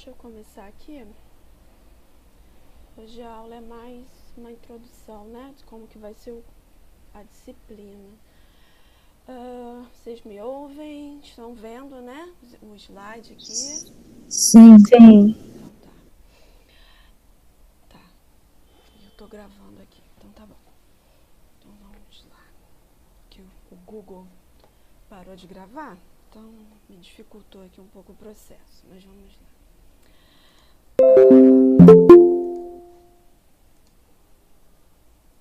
deixa eu começar aqui. Hoje a aula é mais uma introdução, né, de como que vai ser a disciplina. Vocês me ouvem? Estão vendo, né, o slide aqui? Sim, Sim. Então tá. Eu tô gravando aqui, então tá bom. Então vamos lá. Que o Google parou de gravar, então me dificultou aqui um pouco o processo, mas vamos lá.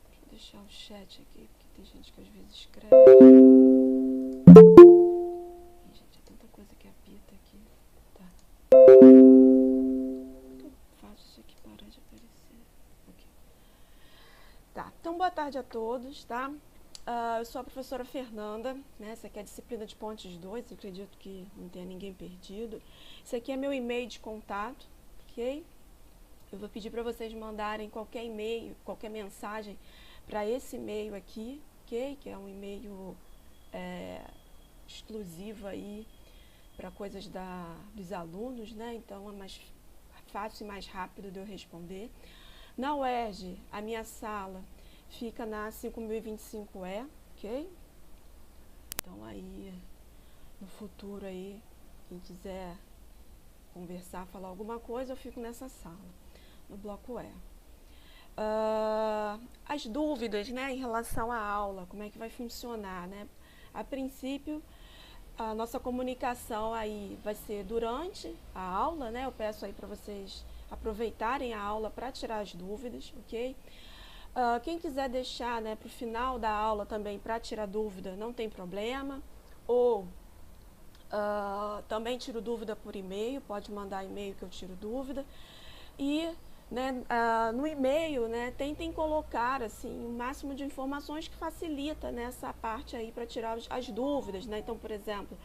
Deixa eu deixar o chat aqui, porque tem gente que às vezes escreve. Ih, gente, é tanta coisa que apita aqui. Tá. Muito fácil isso aqui parar de aparecer. Ok. Tá, então boa tarde a todos, tá? Eu sou a professora Fernanda, né? Essa aqui é a disciplina de Pontes 2, eu acredito que não tenha ninguém perdido. Esse aqui é meu e-mail de contato, ok? Eu vou pedir para vocês mandarem qualquer e-mail, qualquer mensagem para esse e-mail aqui, ok? Que é um e-mail exclusivo aí para coisas dos alunos, né? Então é mais fácil e mais rápido de eu responder. Na UERJ, a minha sala fica na 5025E, ok? Então aí, no futuro aí, quem quiser conversar, falar alguma coisa, eu fico nessa sala, no bloco E. As dúvidas, né, em relação à aula, como é que vai funcionar, né? A princípio, a nossa comunicação aí vai ser durante a aula, né? Eu peço aí para vocês aproveitarem a aula para tirar as dúvidas, ok? Quem quiser deixar, né, para o final da aula também para tirar dúvida, não tem problema. Ou também tiro dúvida por e-mail, pode mandar e-mail que eu tiro dúvida. E né, no e-mail, né, tentem colocar assim, o máximo de informações que facilita nessa parte aí para tirar as dúvidas. Né? Então, por exemplo,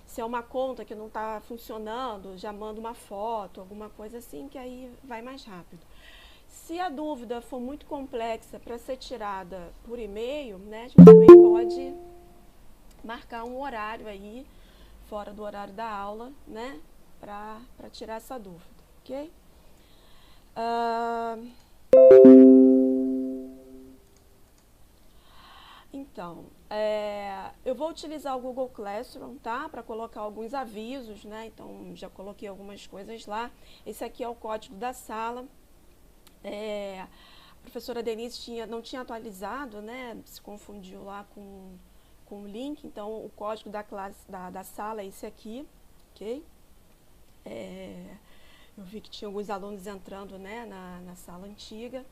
se é uma conta que não está funcionando, já manda uma foto, alguma coisa assim, que aí vai mais rápido. Se a dúvida for muito complexa para ser tirada por e-mail, né, a gente também pode marcar um horário aí, fora do horário da aula, né, para tirar essa dúvida, ok? Então, eu vou utilizar o Google Classroom, tá? Para colocar alguns avisos, né? Então, já coloquei algumas coisas lá. Esse aqui é o código da sala. A professora Denise não tinha atualizado, né? Se confundiu lá com o link. Então, o código da sala é esse aqui, ok? Eu vi que tinha alguns alunos entrando, né, na sala antiga.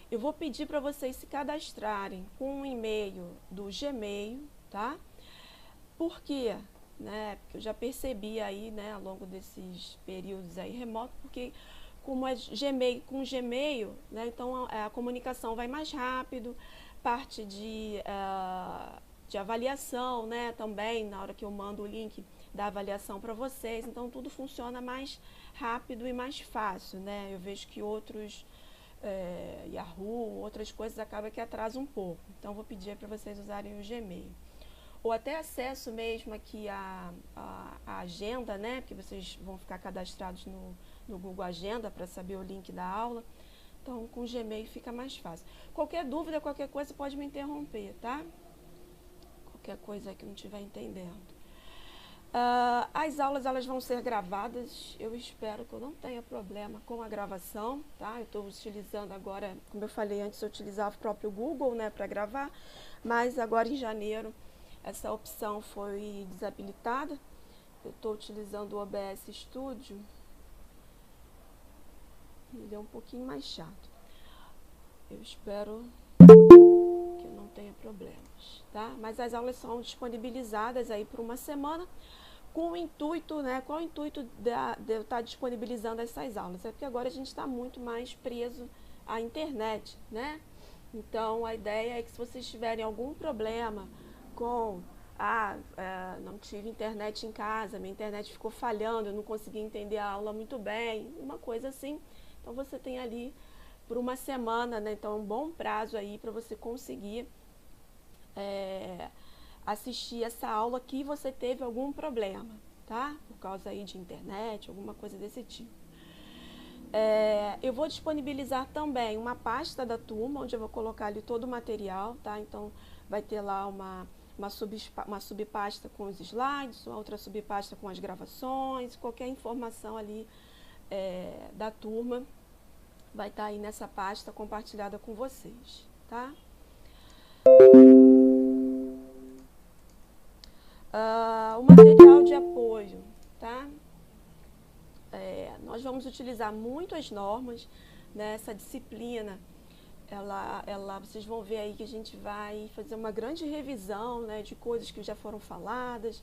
Eu vou pedir para vocês se cadastrarem com um e-mail do Gmail, tá? Por quê? Né? Porque eu já percebi aí, né, ao longo desses períodos aí remoto, porque como é Gmail, com Gmail, né, então a comunicação vai mais rápido, parte de avaliação, né, também, na hora que eu mando o link da avaliação para vocês, então tudo funciona mais rápido e mais fácil, né? Eu vejo que outros Yahoo, outras coisas acaba que atrasa um pouco. Então vou pedir para vocês usarem o Gmail. Ou até acesso mesmo aqui a agenda, né? Porque vocês vão ficar cadastrados no Google Agenda para saber o link da aula. Então com o Gmail fica mais fácil. Qualquer dúvida, qualquer coisa pode me interromper, tá? Qualquer coisa que não estiver entendendo. As aulas elas vão ser gravadas, eu espero que eu não tenha problema com a gravação, tá? Eu estou utilizando agora, como eu falei antes, eu utilizava o próprio Google, né, para gravar, mas agora em janeiro essa opção foi desabilitada. Eu estou utilizando o OBS Studio, ele é um pouquinho mais chato. Eu espero que eu não tenha problemas, tá? Mas as aulas são disponibilizadas aí por uma semana, com o intuito, né? Qual o intuito de eu estar disponibilizando essas aulas? É porque agora a gente está muito mais preso à internet, né? Então, a ideia é que se vocês tiverem algum problema com não tive internet em casa, minha internet ficou falhando, eu não consegui entender a aula muito bem, uma coisa assim. Então, você tem ali por uma semana, né? Então, é um bom prazo aí para você conseguir assistir essa aula que você teve algum problema, tá? Por causa aí de internet, alguma coisa desse tipo. Eu vou disponibilizar também uma pasta da turma, onde eu vou colocar ali todo o material, tá? Então, vai ter lá uma subpasta com os slides, uma outra subpasta com as gravações, qualquer informação ali da turma vai estar aí nessa pasta compartilhada com vocês, tá? O material de apoio, tá? Nós vamos utilizar muito as normas, né? Essa disciplina, vocês vão ver aí que a gente vai fazer uma grande revisão, né, de coisas que já foram faladas,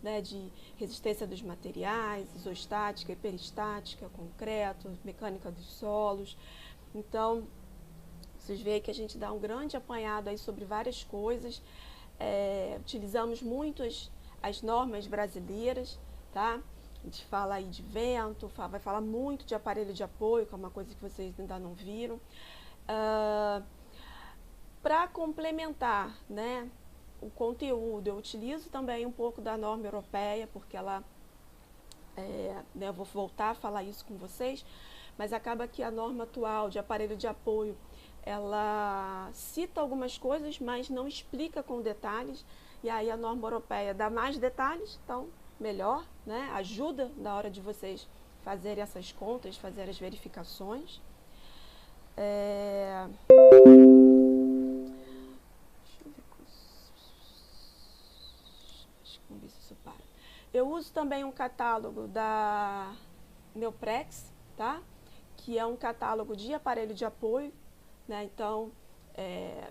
né, de resistência dos materiais, isostática, hiperestática, concreto, mecânica dos solos. Então, vocês veem que a gente dá um grande apanhado aí sobre várias coisas. Utilizamos muito as normas brasileiras, tá? A gente fala aí de vento, vai falar muito de aparelho de apoio, que é uma coisa que vocês ainda não viram. Para complementar, né, o conteúdo, eu utilizo também um pouco da norma europeia, porque ela, eu vou voltar a falar isso com vocês, mas acaba que a norma atual de aparelho de apoio, ela cita algumas coisas, mas não explica com detalhes, e aí a norma europeia dá mais detalhes, então melhor, né, ajuda na hora de vocês fazerem essas contas, fazerem as verificações. Vamos ver se isso para. Eu uso também um catálogo da Neoprex, tá? Que é um catálogo de aparelho de apoio, né? Então,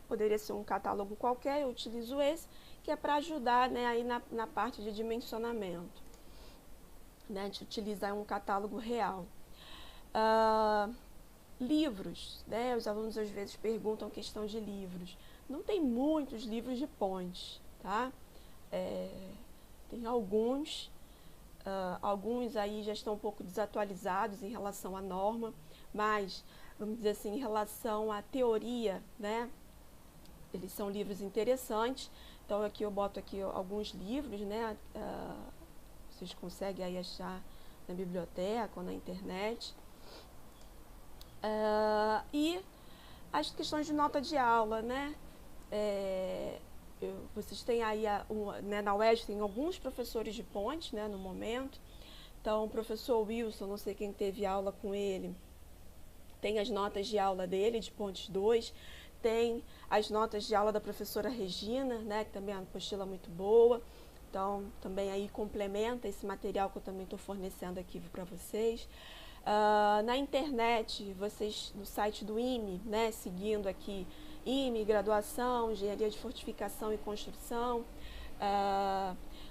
poderia ser um catálogo qualquer, eu utilizo esse, que é para ajudar, né, aí na parte de dimensionamento. Né? A gente utiliza um catálogo real. Livros, né? Os alunos às vezes perguntam questão de livros. Não tem muitos livros de ponte, tá? Tem alguns aí já estão um pouco desatualizados em relação à norma, mas, vamos dizer assim, em relação à teoria, né? Eles são livros interessantes. Então, aqui eu boto aqui alguns livros, né? Vocês conseguem aí achar na biblioteca ou na internet. E as questões de nota de aula, né? Vocês têm aí, né, na UERJ tem alguns professores de ponte, né, no momento. Então, o professor Wilson, não sei quem teve aula com ele, tem as notas de aula dele, de ponte 2. Tem as notas de aula da professora Regina, né, que também é uma apostila muito boa. Então, também aí complementa esse material que eu também estou fornecendo aqui para vocês. Na internet, vocês, no site do IME, né, seguindo aqui, IME, graduação, engenharia de fortificação e construção,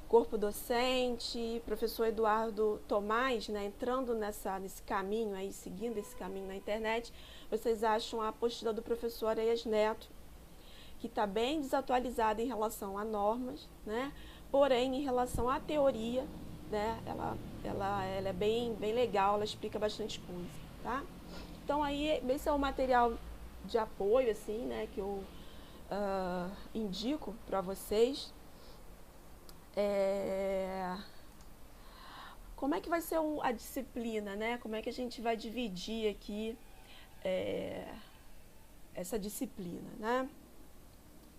corpo docente, professor Eduardo Tomás, né, entrando nesse caminho aí, seguindo esse caminho na internet, vocês acham a apostila do professor Areias Neto, que está bem desatualizada em relação a normas, né, porém, em relação à teoria, né, ela é bem legal, ela explica bastante coisa, tá? Então, aí, esse é o material de apoio, assim, né, que eu indico para vocês. Como é que vai ser a disciplina, né? Como é que a gente vai dividir aqui essa disciplina, né?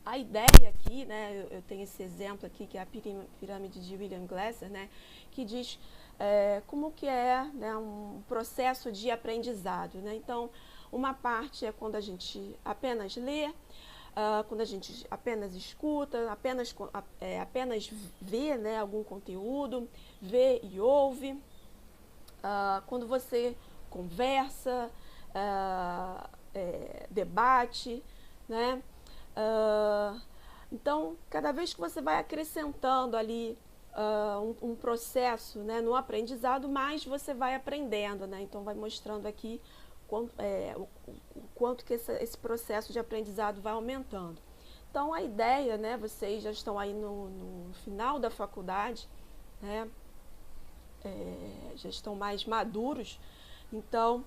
A ideia aqui, né, eu tenho esse exemplo aqui, que é a pirâmide de William Glasser, né, que diz como que é, né, um processo de aprendizado, né? Então, uma parte é quando a gente apenas lê, quando a gente apenas escuta, apenas vê, né, algum conteúdo, vê e ouve. Quando você conversa, debate, né? Então, cada vez que você vai acrescentando ali um processo, né, no aprendizado, mais você vai aprendendo, né? Então, vai mostrando aqui o quanto que esse processo de aprendizado vai aumentando. Então, a ideia, né, vocês já estão aí no final da faculdade, né, já estão mais maduros, então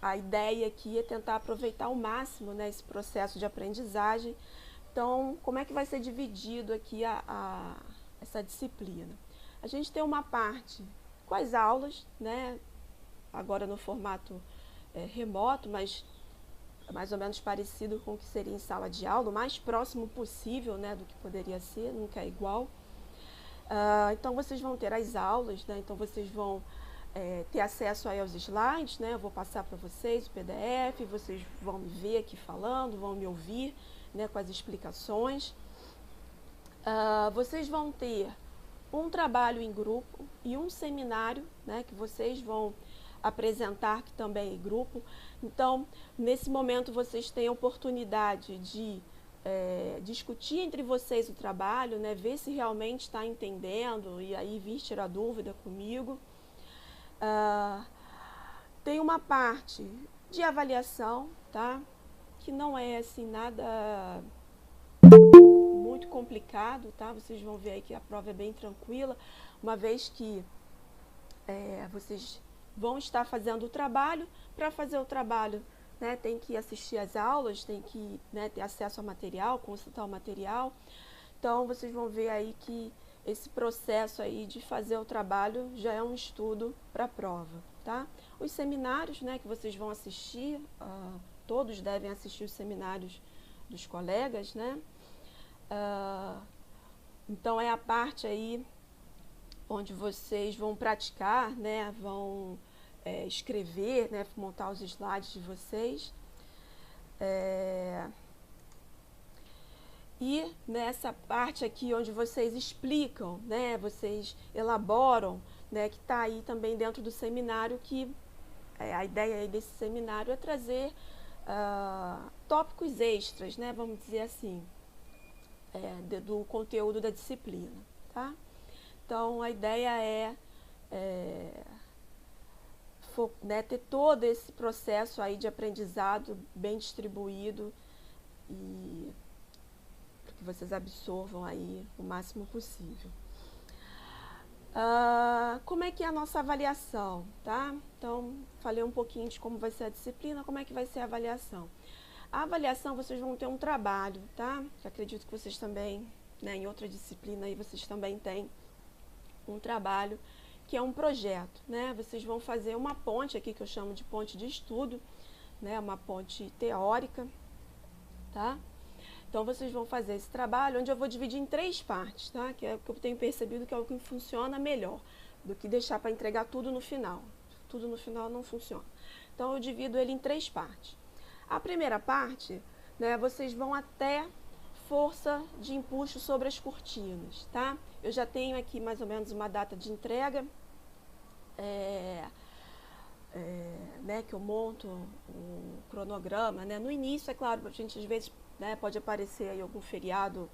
a ideia aqui é tentar aproveitar ao máximo, né, esse processo de aprendizagem. Então, como é que vai ser dividido aqui essa disciplina? a gente tem uma parte com as aulas, né? Agora no formato remoto, mas mais ou menos parecido com o que seria em sala de aula, o mais próximo possível, né, do que poderia ser, nunca é igual. Então vocês vão ter as aulas, né? Então vocês vão ter acesso aí aos slides, né? Eu vou passar para vocês o PDF, vocês vão me ver aqui falando, vão me ouvir, né, com as explicações. Vocês vão ter um trabalho em grupo e um seminário, né, que vocês vão apresentar, que também é em grupo. Então, nesse momento, vocês têm a oportunidade de discutir entre vocês o trabalho, né, ver se realmente está entendendo e aí vir tirar dúvida comigo. Tem uma parte de avaliação, tá? Que não é assim nada muito complicado, tá? Vocês vão ver aí que a prova é bem tranquila, uma vez que vocês vão estar fazendo o trabalho. Para fazer o trabalho, né, tem que assistir às aulas, tem que, né, ter acesso ao material, consultar o material. Então, vocês vão ver aí que esse processo aí de fazer o trabalho já é um estudo para a prova, tá? Os seminários, né, que vocês vão assistir, todos devem assistir os seminários dos colegas, né? Então, é a parte aí onde vocês vão praticar, né, vão escrever, né, montar os slides de vocês. E nessa parte aqui onde vocês explicam, né, vocês elaboram, né, que está aí também dentro do seminário, que a ideia aí desse seminário é trazer tópicos extras, né, vamos dizer assim, do conteúdo da disciplina, tá? Então, a ideia né, ter todo esse processo aí de aprendizado bem distribuído e para que vocês absorvam aí o máximo possível. Como é que é a nossa avaliação, tá? Então, falei um pouquinho de como vai ser a disciplina, como é que vai ser a avaliação. A avaliação, vocês vão ter um trabalho, tá? Que acredito que vocês também, né, em outra disciplina aí, vocês também têm um trabalho, que é um projeto, né? Vocês vão fazer uma ponte aqui, que eu chamo de ponte de estudo, né? Uma ponte teórica, tá? Então, vocês vão fazer esse trabalho, onde eu vou dividir em 3 partes, tá? Que é o que eu tenho percebido que é o que funciona melhor, do que deixar para entregar tudo no final. Tudo no final não funciona. Então, eu divido ele em 3 partes. A primeira parte, né, vocês vão até força de empuxo sobre as cortinas, tá? Eu já tenho aqui mais ou menos uma data de entrega, né, que eu monto um cronograma, né? No início, é claro, a gente às vezes, né, pode aparecer aí algum feriado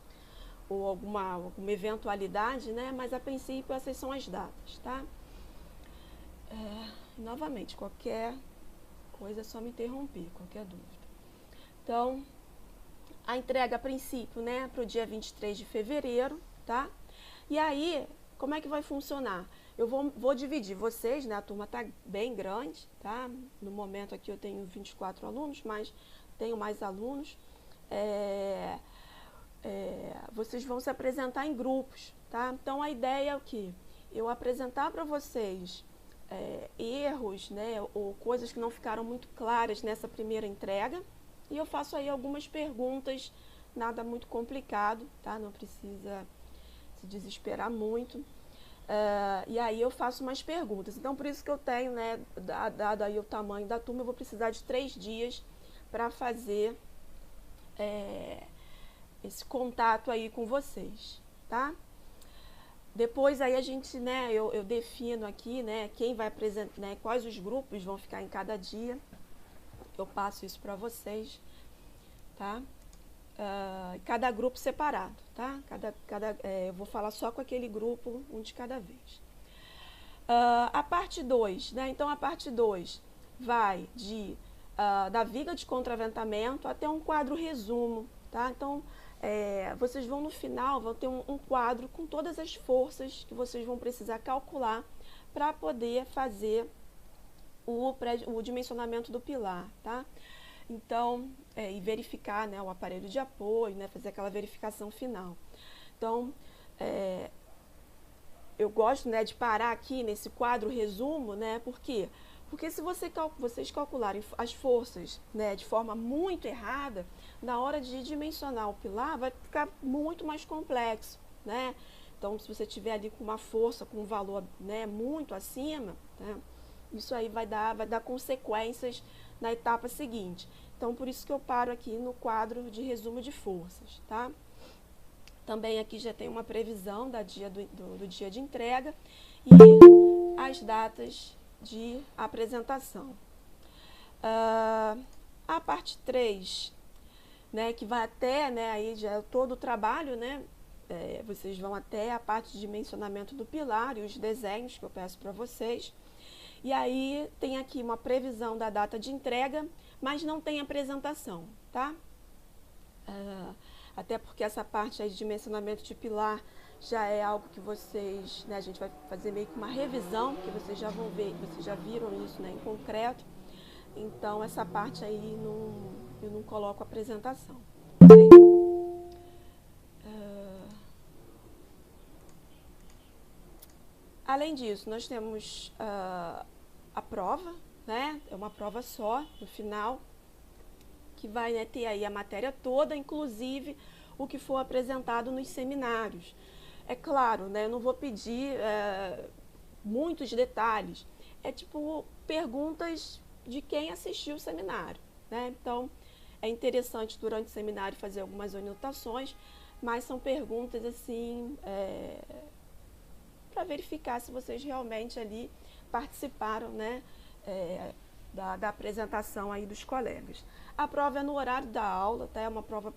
ou alguma eventualidade, né? Mas a princípio essas são as datas, tá? Novamente, qualquer coisa é só me interromper, qualquer dúvida. Então, a entrega a princípio, né, para o dia 23 de fevereiro, tá? E aí, como é que vai funcionar? Eu vou dividir vocês, né, a turma está bem grande, tá? No momento aqui eu tenho 24 alunos, mas tenho mais alunos. Vocês vão se apresentar em grupos, tá? Então, a ideia é o quê? Eu apresentar para vocês erros, né, ou coisas que não ficaram muito claras nessa primeira entrega, e eu faço aí algumas perguntas, nada muito complicado, tá? Não precisa se desesperar muito. E aí eu faço umas perguntas. Então, por isso que eu tenho, né, dado aí o tamanho da turma, eu vou precisar de 3 dias para fazer esse contato aí com vocês, tá? Depois aí a gente, né, eu defino aqui, né, quem vai apresentar, né, quais os grupos vão ficar em cada dia. Eu passo isso para vocês, tá? Cada grupo separado, tá? Eu vou falar só com aquele grupo, um de cada vez. A parte 2, né? Então, a parte 2 vai da viga de contraventamento até um quadro resumo, tá? Então, vocês vão no final, vão ter um quadro com todas as forças que vocês vão precisar calcular para poder fazer o dimensionamento do pilar, tá? Então, e verificar, né, o aparelho de apoio, né, fazer aquela verificação final. Então, eu gosto, né, de parar aqui nesse quadro resumo, né? Por quê? Porque se vocês calcularem as forças, né, de forma muito errada, na hora de dimensionar o pilar vai ficar muito mais complexo, né? Então, se você tiver ali com uma força, com um valor, né, muito acima, né, isso aí vai dar consequências na etapa seguinte. Então, por isso que eu paro aqui no quadro de resumo de forças, tá? Também aqui já tem uma previsão do dia de entrega e as datas de apresentação. A parte 3, né, que vai até, né, aí já todo o trabalho, né, vocês vão até a parte de dimensionamento do pilar e os desenhos que eu peço para vocês. E aí tem aqui uma previsão da data de entrega, mas não tem apresentação, tá? Até porque essa parte aí de dimensionamento de pilar já é algo que vocês, né, a gente vai fazer meio que uma revisão, porque vocês já vão ver, vocês já viram isso, né, em concreto. Então, essa parte aí eu não coloco apresentação. Okay? Além disso, nós temos a prova, né? É uma prova só, no final, que vai, né, ter aí a matéria toda, inclusive o que for apresentado nos seminários. É claro, né, eu não vou pedir muitos detalhes. É tipo perguntas de quem assistiu o seminário, né? Então, é interessante durante o seminário fazer algumas anotações, mas são perguntas assim, para verificar se vocês realmente ali participaram, né, da apresentação aí dos colegas. A prova é no horário da aula, tá? É uma prova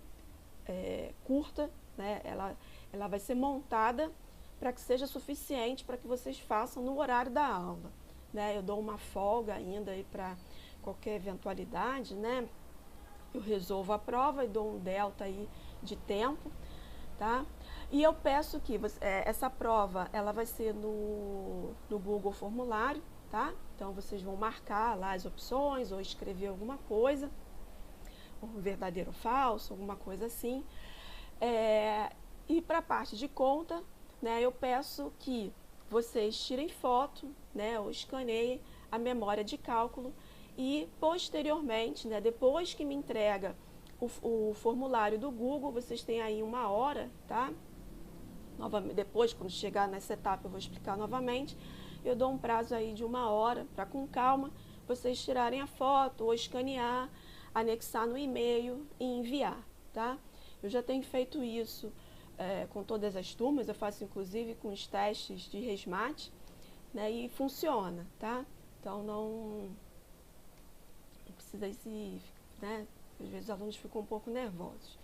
curta, né? Ela vai ser montada para que seja suficiente para que vocês façam no horário da aula, né? Eu dou uma folga ainda aí para qualquer eventualidade, né? Eu resolvo a prova e dou um delta aí de tempo, tá? E eu peço que essa prova, ela vai ser no Google Formulário, tá? Então, vocês vão marcar lá as opções ou escrever alguma coisa, um verdadeiro ou falso, alguma coisa assim. E para a parte de conta, né, eu peço que vocês tirem foto, né, ou escaneiem a memória de cálculo e, posteriormente, né, depois que me entrega o formulário do Google, vocês têm aí 1 hora, tá? Depois, quando chegar nessa etapa, eu vou explicar novamente. Eu dou um prazo aí de 1 hora para, com calma, vocês tirarem a foto ou escanear, anexar no e-mail e enviar, tá? Eu já tenho feito isso com todas as turmas, eu faço inclusive com os testes de resmate, né, e funciona, tá? Então, não precisa né, às vezes os alunos ficam um pouco nervosos.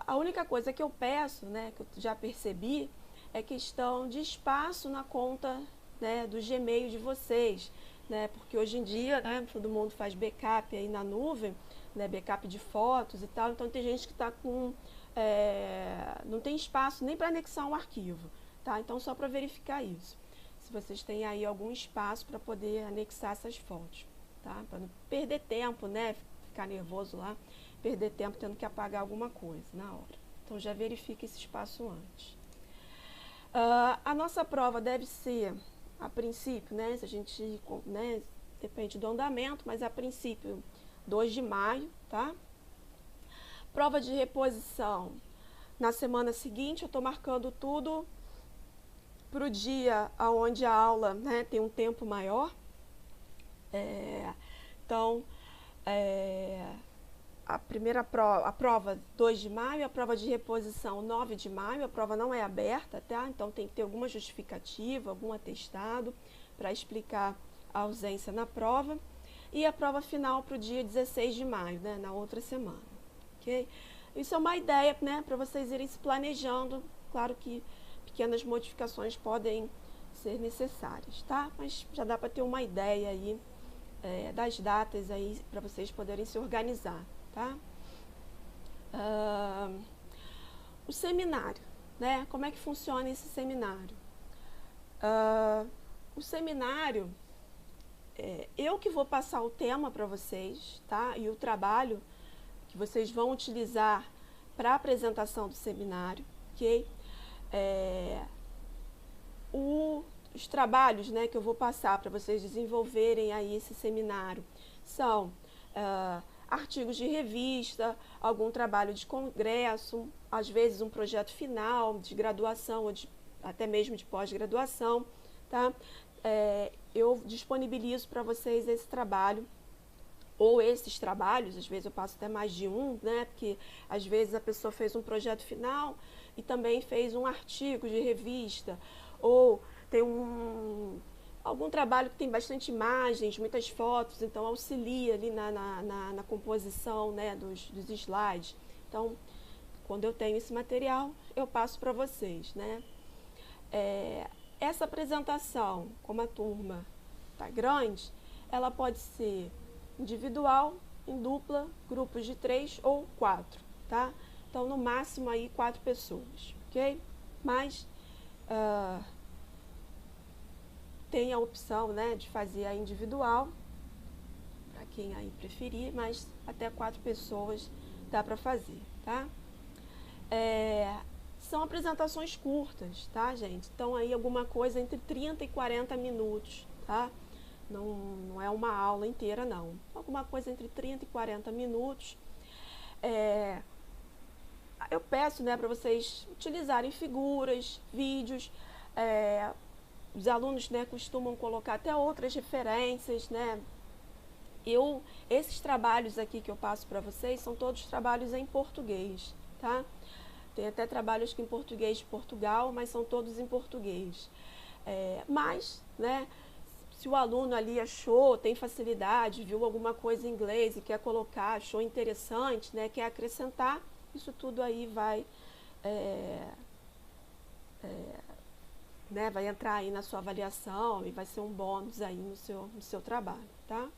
A única coisa que eu peço, né, que eu já percebi, é questão de espaço na conta, né, do Gmail de vocês, né, porque hoje em dia, né, todo mundo faz backup aí na nuvem, né, backup de fotos e tal, então tem gente que está com, não tem espaço nem para anexar um arquivo, tá? Então, só para verificar isso, se vocês têm aí algum espaço para poder anexar essas fotos, tá? Para não perder tempo, né, ficar nervoso lá, perder tempo tendo que apagar alguma coisa na hora. Então, já verifique esse espaço antes. A nossa prova deve ser, a princípio, né, se a gente, né, depende do andamento, mas a princípio, 2 de maio, tá? Prova de reposição, na semana seguinte, eu estou marcando tudo para o dia onde a aula, né, tem um tempo maior. Então, a prova 2 de maio, a prova de reposição 9 de maio, a prova não é aberta, tá? Então tem que ter alguma justificativa, algum atestado para explicar a ausência na prova. E a prova final para o dia 16 de maio, né, na outra semana, ok? Isso é uma ideia, né, para vocês irem se planejando. Claro que pequenas modificações podem ser necessárias, tá? Mas já dá para ter uma ideia aí das datas aí para vocês poderem se organizar, tá? O seminário, né? Como é que funciona esse seminário? O seminário, eu que vou passar o tema para vocês, tá? E o trabalho que vocês vão utilizar para a apresentação do seminário, ok? os trabalhos, né, que eu vou passar para vocês desenvolverem aí esse seminário são artigos de revista, algum trabalho de congresso, às vezes um projeto final de graduação ou até mesmo de pós-graduação, tá? Eu disponibilizo para vocês esse trabalho ou esses trabalhos, às vezes eu passo até mais de um, né? Porque às vezes a pessoa fez um projeto final e também fez um artigo de revista, ou tem algum trabalho que tem bastante imagens, muitas fotos, então auxilia ali na composição, né, dos slides. Então, quando eu tenho esse material, eu passo para vocês, né? Essa apresentação, como a turma está grande, ela pode ser individual, em dupla, grupos de 3 ou 4, tá? Então, no máximo aí 4 pessoas, ok? Mas tem a opção, né, de fazer a individual, para quem aí preferir, mas até 4 pessoas dá para fazer, tá? São apresentações curtas, tá, gente? Então, aí alguma coisa entre 30 e 40 minutos, tá? Não é uma aula inteira, não. Alguma coisa entre 30 e 40 minutos. Eu peço, né, para vocês utilizarem figuras, vídeos. Os alunos, né, costumam colocar até outras referências, né? Esses trabalhos aqui que eu passo para vocês são todos trabalhos em português, tá? Tem até trabalhos que em português de Portugal, mas são todos em português. Mas, né, se o aluno ali achou, tem facilidade, viu alguma coisa em inglês e quer colocar, achou interessante, né, quer acrescentar, isso tudo aí vai, né, vai entrar aí na sua avaliação e vai ser um bônus aí no seu trabalho, tá?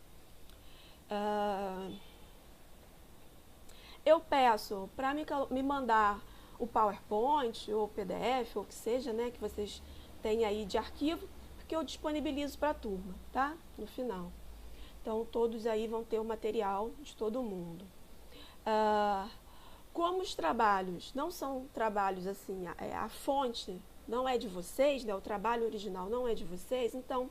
Eu peço para me mandar o PowerPoint ou o PDF, ou o que seja, né, que vocês têm aí de arquivo, porque eu disponibilizo para a turma, tá? No final. Então, todos aí vão ter o material de todo mundo. Como os trabalhos não são trabalhos assim, a fonte não é de vocês, né, o trabalho original não é de vocês, então,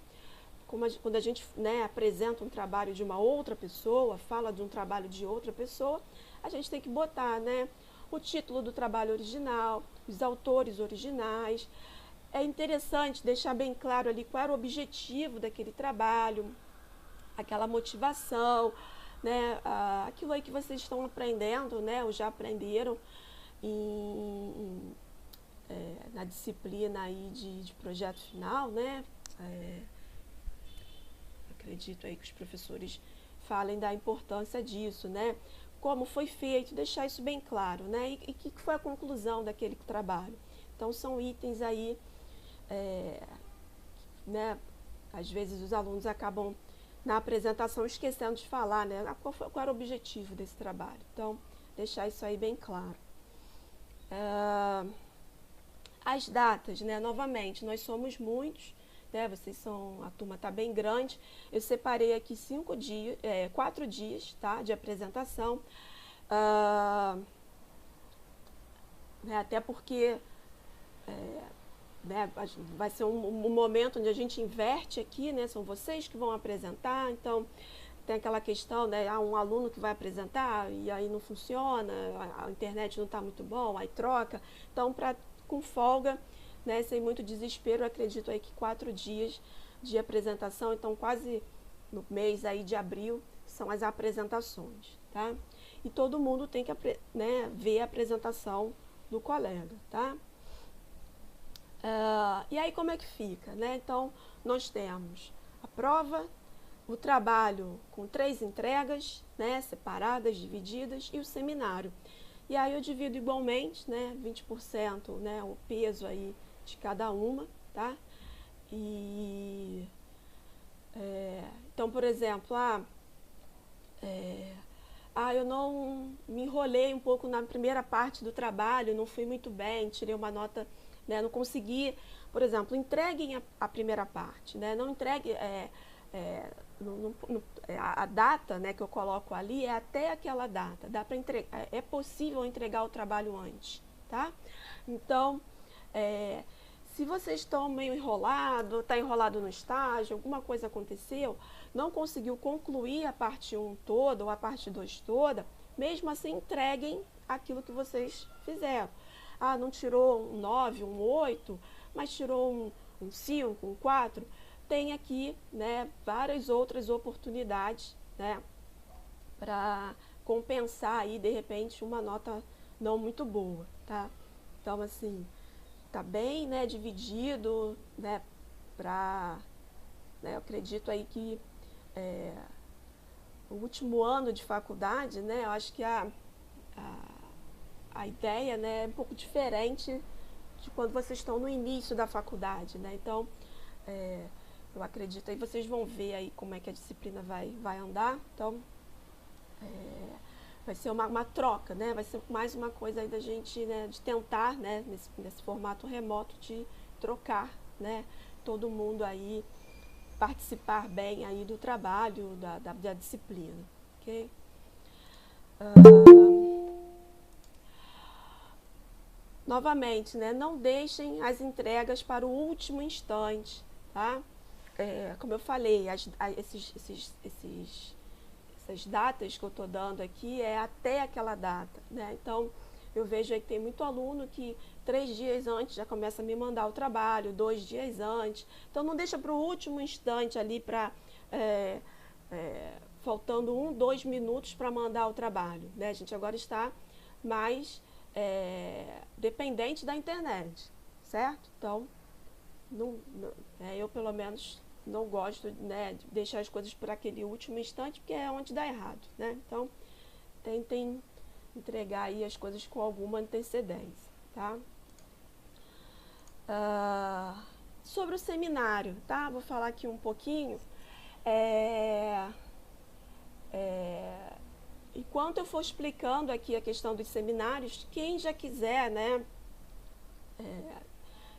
quando a gente, né, apresenta um trabalho de uma outra pessoa, fala de um trabalho de outra pessoa, a gente tem que botar, né, o título do trabalho original, os autores originais. É interessante deixar bem claro ali qual era o objetivo daquele trabalho, aquela motivação, né, aquilo aí que vocês estão aprendendo, né, ou já aprenderam na disciplina aí de projeto final, né? Acredito aí que os professores falem da importância disso, né? Como foi feito, deixar isso bem claro, né? E que foi a conclusão daquele trabalho. Então, são itens aí, né? Às vezes os alunos acabam na apresentação esquecendo de falar, né? Qual era o objetivo desse trabalho. Então, deixar isso aí bem claro. As datas, né? Novamente, nós somos muitos, né? A turma está bem grande. Eu separei aqui 4 dias, tá? De apresentação. Né? Até porque né? Vai ser um momento onde a gente inverte aqui, né? São vocês que vão apresentar, então tem aquela questão, né? Um aluno que vai apresentar e aí não funciona, a internet não está muito bom, aí troca. Então, com folga, né? Sem muito desespero, eu acredito aí que 4 dias de apresentação, então quase no mês aí de abril são as apresentações, tá? E todo mundo tem que, né, ver a apresentação do colega, tá? E aí como é que fica, né? Então, nós temos a prova, o trabalho com 3 entregas, né, separadas, divididas, e o seminário. E aí eu divido igualmente, né, 20%, né, o peso aí de cada uma, tá? Então, por exemplo, eu não me enrolei um pouco na primeira parte do trabalho, não fui muito bem, tirei uma nota, né, não consegui, por exemplo, entreguem a primeira parte, né, não entregue, a data, né, que eu coloco ali é até aquela data, dá para entregar, é possível entregar o trabalho antes, tá? Então, Se vocês estão meio enrolado, está enrolado no estágio, alguma coisa aconteceu, não conseguiu concluir a parte 1 toda ou a parte 2 toda, mesmo assim entreguem aquilo que vocês fizeram. Ah, não tirou um 9, um 8, mas tirou um 5, um 4. Tem aqui, né, várias outras oportunidades, né, para compensar aí, de repente, uma nota não muito boa, tá? Então, assim, tá bem, né, dividido, né, né, eu acredito aí que o último ano de faculdade, né, eu acho que a ideia, né, é um pouco diferente de quando vocês estão no início da faculdade, né? Então, eu acredito aí, vocês vão ver aí como é que a disciplina vai andar. Então, vai ser uma troca, né? Vai ser mais uma coisa aí da gente, né, de tentar, né, nesse formato remoto, de trocar, né, todo mundo aí, participar bem aí do trabalho, da disciplina, ok? Novamente, né, não deixem as entregas para o último instante, tá? Como eu falei, essas datas que eu estou dando aqui é até aquela data, né? Então, eu vejo aí que tem muito aluno que 3 dias antes já começa a me mandar o trabalho, 2 dias antes. Então, não deixa para o último instante ali, faltando 1, 2 minutos para mandar o trabalho, né? A gente agora está mais dependente da internet, certo? Então, eu pelo menos não gosto, né, de deixar as coisas por aquele último instante, porque é onde dá errado, né? Então, tentem entregar aí as coisas com alguma antecedência, tá? Sobre o seminário, tá? Vou falar aqui um pouquinho. Enquanto eu for explicando aqui a questão dos seminários, quem já quiser, né,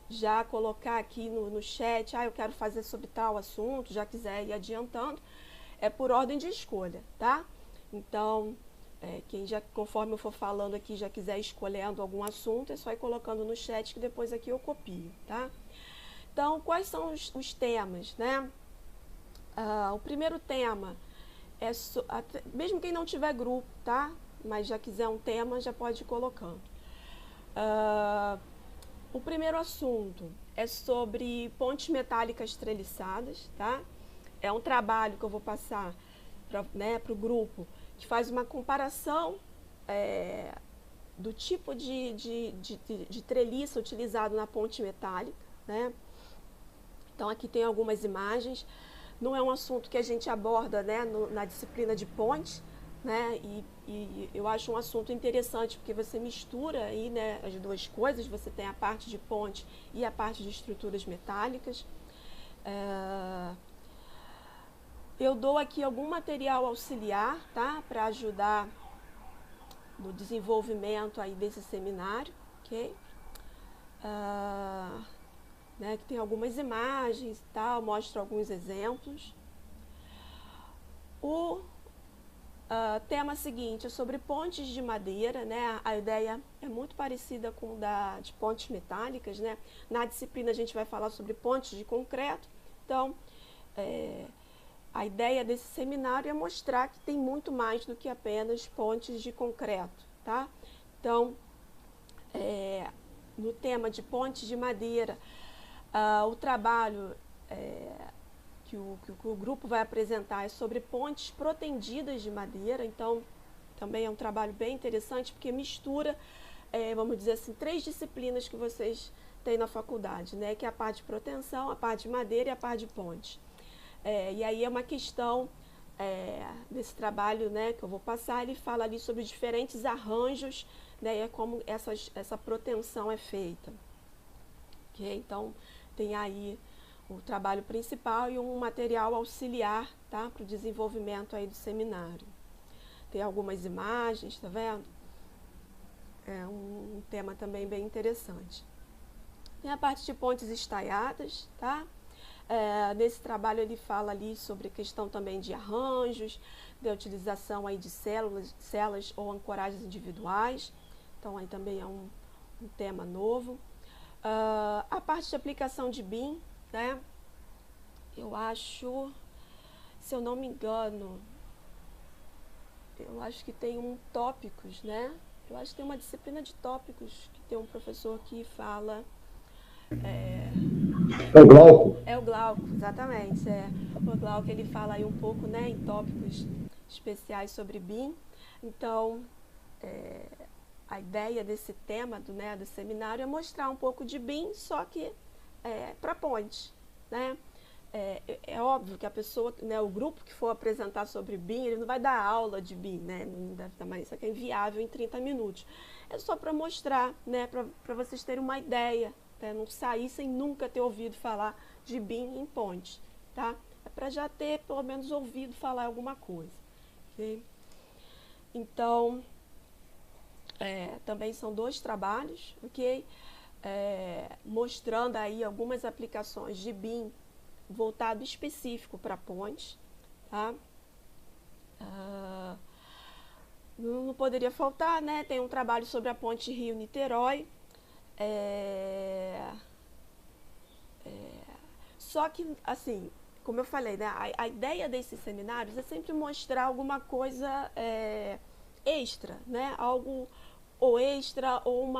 já colocar aqui no chat, eu quero fazer sobre tal assunto, já quiser ir adiantando, é por ordem de escolha, tá? Então, quem já, conforme eu for falando aqui, já quiser escolhendo algum assunto, é só ir colocando no chat que depois aqui eu copio, tá? Então, quais são os temas, né? O primeiro tema é, mesmo quem não tiver grupo, tá? Mas já quiser um tema, já pode ir colocando. O primeiro assunto é sobre pontes metálicas treliçadas, tá? É um trabalho que eu vou passar para o grupo, que faz uma comparação do tipo de treliça utilizado na ponte metálica, né? Então, aqui tem algumas imagens. Não é um assunto que a gente aborda, né, na disciplina de ponte, né? E eu acho um assunto interessante, porque você mistura aí, né, as duas coisas. Você tem a parte de ponte e a parte de estruturas metálicas. Eu dou aqui algum material auxiliar, tá, para ajudar no desenvolvimento aí desse seminário, ok? Né, que tem algumas imagens e tal, mostro alguns exemplos. O tema seguinte é sobre pontes de madeira, né? A ideia é muito parecida com a de pontes metálicas, né? Na disciplina a gente vai falar sobre pontes de concreto. Então, a ideia desse seminário é mostrar que tem muito mais do que apenas pontes de concreto, tá? Então, no tema de pontes de madeira, o trabalho que o grupo vai apresentar é sobre pontes protendidas de madeira. Então, também é um trabalho bem interessante, porque mistura, vamos dizer assim, 3 disciplinas que vocês têm na faculdade, né? Que é a parte de proteção, a parte de madeira e a parte de ponte. E aí é uma questão desse trabalho, né, que eu vou passar. Ele fala ali sobre diferentes arranjos, né, e é como essa proteção é feita. Okay? Então, tem aí o trabalho principal e um material auxiliar, tá, para o desenvolvimento aí do seminário. Tem algumas imagens, tá vendo? É um tema também bem interessante. Tem a parte de pontes estaiadas, tá? Nesse trabalho ele fala ali sobre a questão também de arranjos, da utilização aí de celas ou ancoragens individuais. Então aí também é um tema novo. A parte de aplicação de BIM, né? Eu acho, se eu não me engano, eu acho que tem tópicos, né? Eu acho que tem uma disciplina de tópicos que tem um professor que fala. É o Glauco. É o Glauco, exatamente. O Glauco, ele fala aí um pouco, né, em tópicos especiais sobre BIM. Então, a ideia desse tema do seminário é mostrar um pouco de BIM, só que para ponte, né? É óbvio que a pessoa, né, o grupo que for apresentar sobre BIM, ele não vai dar aula de BIM, né? Não deve dar mais, isso aqui é inviável em 30 minutos. É só para mostrar, né, para vocês terem uma ideia, né? Não sair sem nunca ter ouvido falar de BIM em ponte, tá? É para já ter pelo menos ouvido falar alguma coisa, ok? Então, também são 2 trabalhos, ok? Mostrando aí algumas aplicações de BIM voltado específico para ponte, tá? Não poderia faltar, né? Tem um trabalho sobre a ponte Rio-Niterói. Só que, assim, como eu falei, né? A ideia desses seminários é sempre mostrar alguma coisa extra, né? Algo ou extra ou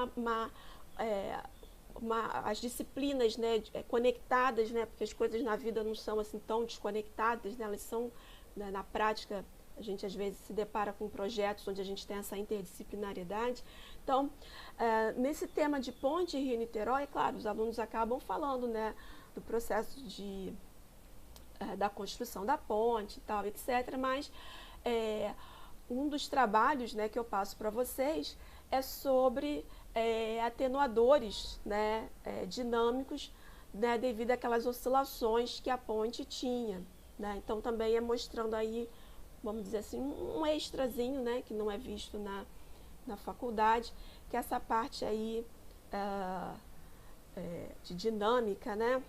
as disciplinas, né, conectadas, né, porque as coisas na vida não são assim tão desconectadas, né, elas são, né, na prática, a gente às vezes se depara com projetos onde a gente tem essa interdisciplinariedade. Então, nesse tema de ponte Rio-Niterói, é claro, os alunos acabam falando, né, do processo da construção da ponte e tal, etc., mas um dos trabalhos, né, que eu passo para vocês é sobre atenuadores, né, dinâmicos, né, devido àquelas oscilações que a ponte tinha, né? Então também é mostrando aí, vamos dizer assim, um extrazinho, né, que não é visto na faculdade, que é essa parte aí de dinâmica, né,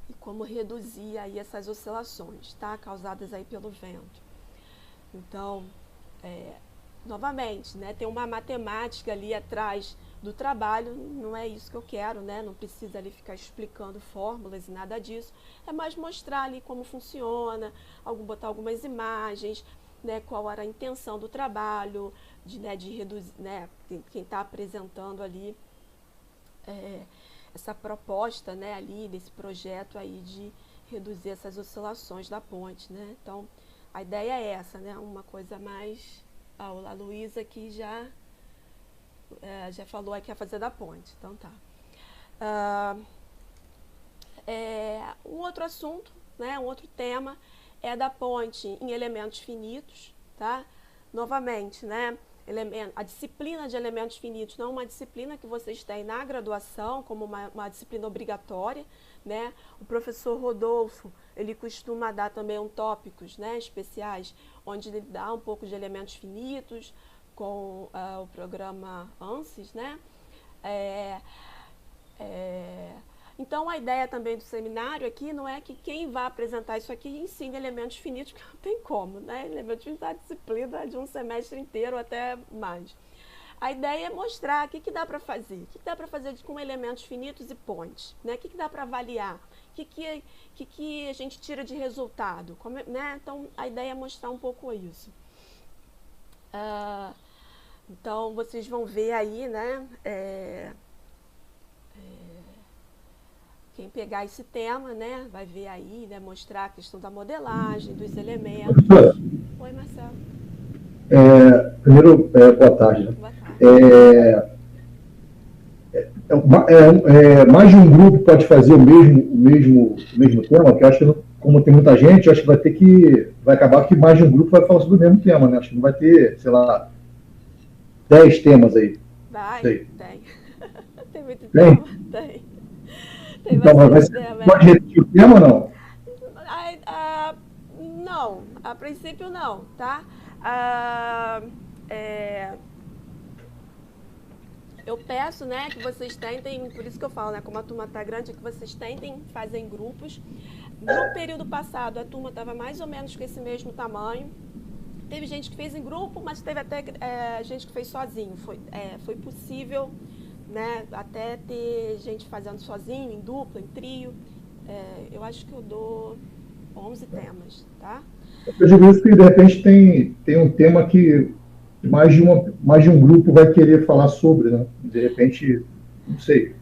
e como reduzir aí essas oscilações, tá, causadas aí pelo vento. Então, novamente, né, tem uma matemática ali atrás do trabalho, não é isso que eu quero, né? Não precisa ali ficar explicando fórmulas e nada disso, é mais mostrar ali como funciona, botar algumas imagens, né, qual era a intenção do trabalho, de reduzir, né, quem está apresentando ali essa proposta, né, ali desse projeto aí de reduzir essas oscilações da ponte, né? Então, a ideia é essa, né? Uma coisa mais... a Luísa aqui já falou que ia fazer da ponte, então tá. Um outro assunto, né, um outro tema é da ponte em elementos finitos, tá? Novamente, né, a disciplina de elementos finitos não é uma disciplina que vocês têm na graduação como uma disciplina obrigatória, né? O professor Rodolfo, ele costuma dar também tópicos, né, especiais, onde ele dá um pouco de elementos finitos com o programa ANSYS, né? Então, a ideia também do seminário aqui não é que quem vai apresentar isso aqui ensine elementos finitos, porque não tem como, né? Elementos finitos é a disciplina de um semestre inteiro, até mais. A ideia é mostrar o que dá para fazer. O que dá para fazer com elementos finitos e pontes, né? O que dá para avaliar. O que a gente tira de resultado. Né? Então, a ideia é mostrar um pouco isso. Então, vocês vão ver aí, né? Quem pegar esse tema, né, vai ver aí, né, mostrar a questão da modelagem, dos elementos. Professora, Oi, Marcelo. primeiro, boa tarde. Né? Boa tarde. Mais de um grupo pode fazer o mesmo tema, que eu acho que, como tem muita gente, eu acho que vai acabar que mais de um grupo vai falar sobre o mesmo tema, né? Acho que não vai ter, sei lá, 10 temas aí. Tem. Tem muito Tem? tema? Tem Então, bastante tema. Pode repetir o tema ou não? Não, a princípio não, tá? Eu peço, né, que vocês tentem, por isso que eu falo, né, como a turma está grande, é que vocês tentem fazer em grupos. No período passado, a turma estava mais ou menos com esse mesmo tamanho. Teve gente que fez em grupo, mas teve até gente que fez sozinho. Foi possível né, até ter gente fazendo sozinho, em dupla, em trio. Eu acho que eu dou 11 temas, tá? Eu digo isso que, de repente, tem um tema que mais de um grupo vai querer falar sobre, né? De repente, não sei.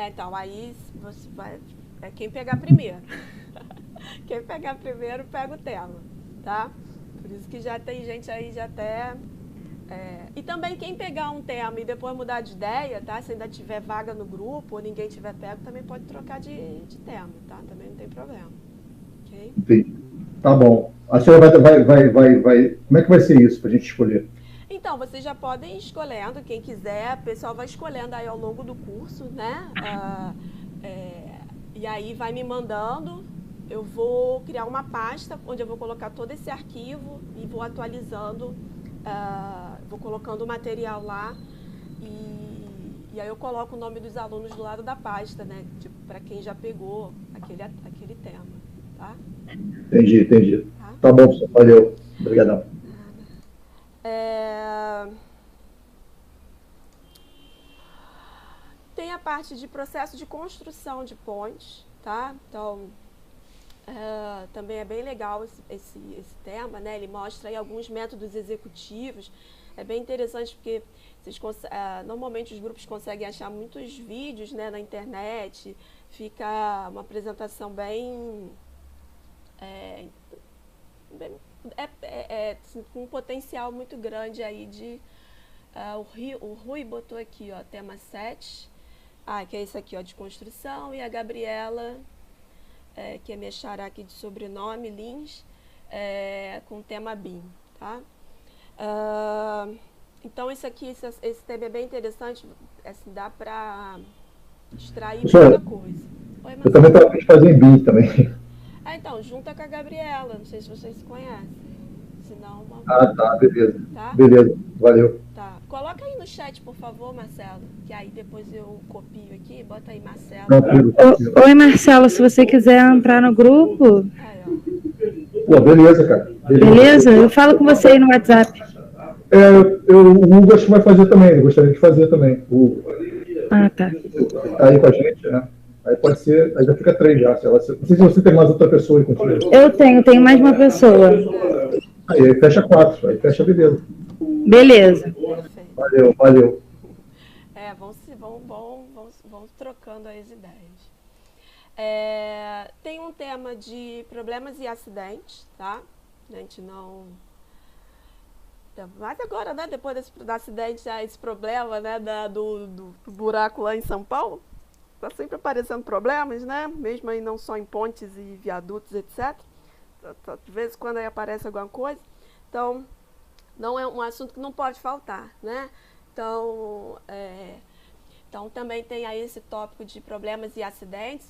Então, aí você vai. É quem pegar primeiro. Quem pegar primeiro pega o tema, tá? Por isso que já tem gente aí já até. E também quem pegar um tema e depois mudar de ideia, tá? Se ainda tiver vaga no grupo ou ninguém tiver pego, também pode trocar de tema, tá? Também não tem problema. Ok? Entendi. Tá bom. A senhora vai. Como é que vai ser isso para a gente escolher? Então, vocês já podem ir escolhendo, quem quiser, o pessoal vai escolhendo aí ao longo do curso, né? E aí vai me mandando, eu vou criar uma pasta onde eu vou colocar todo esse arquivo e vou atualizando, vou colocando o material lá e aí eu coloco o nome dos alunos do lado da pasta, né? Tipo, para quem já pegou aquele tema, tá? Entendi. Tá? Tá bom, professor. Valeu. Obrigadão. Tem a parte de processo de construção de pontes, tá? Então, também é bem legal esse tema, né? Ele mostra aí alguns métodos executivos. É bem interessante porque normalmente os grupos conseguem achar muitos vídeos, né, na internet. Fica uma apresentação bem assim, com um potencial muito grande aí de... o Rui botou aqui, ó, tema 7, que é esse aqui, ó, de construção, e a Gabriela, que é minha xará aqui de sobrenome, Lins, com o tema BIM, tá? Então, esse tema é bem interessante, assim, dá para extrair muita coisa. Oi, Eu também estava a fazer em BIM também. Então, junta com a Gabriela, não sei se vocês se conhecem. Senão, Tá, beleza. tá? Beleza, valeu. Tá. Coloca aí no chat, por favor, Marcelo, que aí depois eu copio aqui, bota aí Marcelo. Tranquilo. Oi, Marcelo, se você quiser entrar no grupo. Aí, ó. Pô, beleza, cara. Beleza? Eu falo com você aí no WhatsApp. O Hugo acho que vai fazer também, eu gostaria de fazer também. O Hugo. Tá. Tá aí com a gente, né? Aí pode ser, aí já fica 3 já. Não sei se você tem mais outra pessoa aí contigo. Eu tenho mais uma pessoa. Aí fecha 4, aí fecha beleza. Beleza. Valeu. Vamos trocando as ideias. Tem um tema de problemas e acidentes, tá? A gente não... Mas agora, né, depois do acidente, esse problema, né, do buraco lá em São Paulo, tá sempre aparecendo problemas, né? Mesmo aí não só em pontes e viadutos, etc. De vez em quando aí aparece alguma coisa. Então, não é um assunto que não pode faltar, né? Então, também tem aí esse tópico de problemas e acidentes.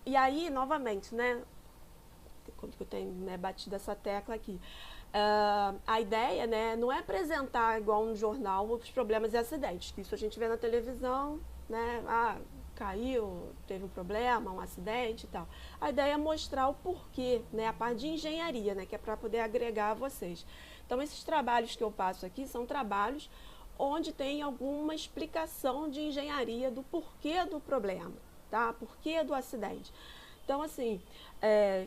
E aí, novamente, né? Quando eu tenho, né, batido essa tecla aqui. A ideia, né, não é apresentar igual um jornal os problemas e acidentes, que isso a gente vê na televisão, né? Caiu, teve um problema, um acidente e tal. A ideia é mostrar o porquê, né? A parte de engenharia, né? Que é para poder agregar a vocês. Então, esses trabalhos que eu passo aqui são trabalhos onde tem alguma explicação de engenharia do porquê do problema, tá? Porquê do acidente. Então, assim,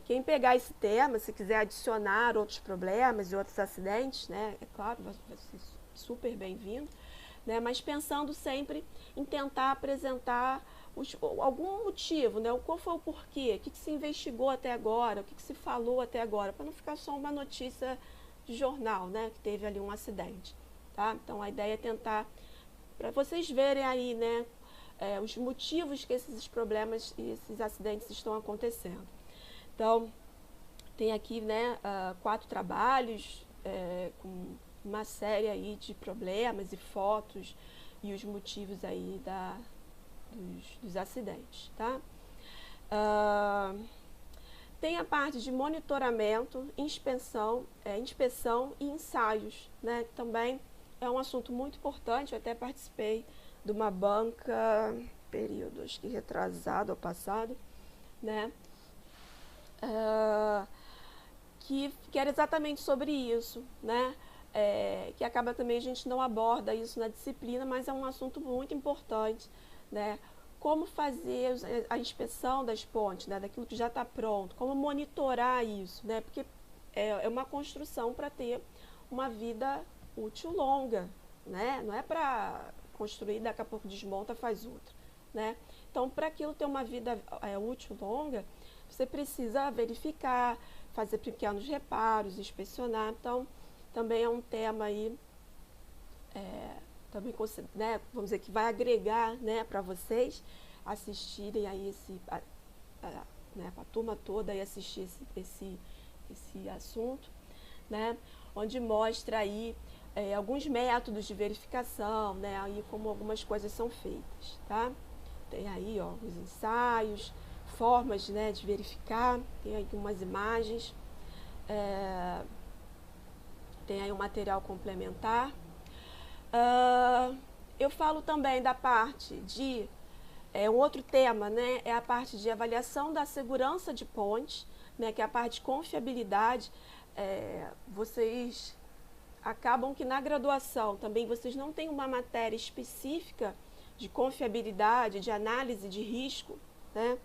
quem pegar esse tema, se quiser adicionar outros problemas e outros acidentes, né? É claro, vai ser super bem-vindo, né? Mas pensando sempre em tentar apresentar algum motivo, né? Qual foi o porquê, o que se investigou até agora, o que se falou até agora, para não ficar só uma notícia de jornal, né? Que teve ali um acidente, tá? Então, a ideia é tentar, para vocês verem aí, né? Os motivos que esses problemas e esses acidentes estão acontecendo. Então, tem aqui, né, 4 trabalhos com uma série aí de problemas e fotos e os motivos aí dos acidentes, tá? Tem a parte de monitoramento, inspeção e ensaios, né? Que também é um assunto muito importante. Eu até participei de uma banca, período, acho que retrasado ou passado, né? Que era exatamente sobre isso, né? que acaba também a gente não aborda isso na disciplina, mas é um assunto muito importante, né? Como fazer a inspeção das pontes, né? Daquilo que já está pronto, como monitorar isso, né? Porque é uma construção para ter uma vida útil longa, né? Não é para construir, daqui a pouco desmonta, faz outra, né? Então, para aquilo ter uma vida útil longa, você precisa verificar, fazer pequenos reparos, inspecionar. Então, também é um tema aí, também, né, vamos dizer, que vai agregar, né, para vocês assistirem aí né, para a turma toda aí assistir esse assunto, né, onde mostra aí alguns métodos de verificação, né, aí como algumas coisas são feitas, tá? Tem aí, ó, os ensaios, formas, né, de verificar, tem aí umas imagens, tem aí um material complementar. Eu falo também da parte de, um outro tema, né, é a parte de avaliação da segurança de pontes, né, que é a parte de confiabilidade. Vocês acabam que na graduação também vocês não têm uma matéria específica de confiabilidade, de análise de risco, né?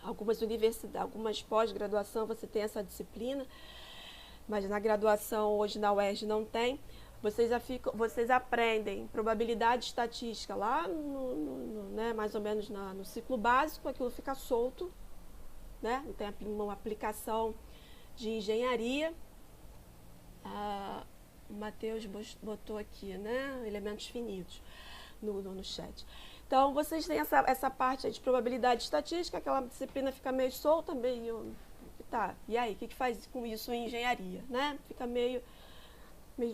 Algumas universidades, algumas pós-graduação você tem essa disciplina, mas na graduação hoje na UERJ não tem. Vocês aprendem probabilidade estatística lá, né, mais ou menos no ciclo básico, aquilo fica solto, né? Não tem uma aplicação de engenharia. O Matheus botou aqui, né, elementos finitos no chat. Então, vocês têm essa parte aí de probabilidade estatística, aquela disciplina fica meio solta, meio... Tá, e aí, o que faz com isso em engenharia, né? Fica meio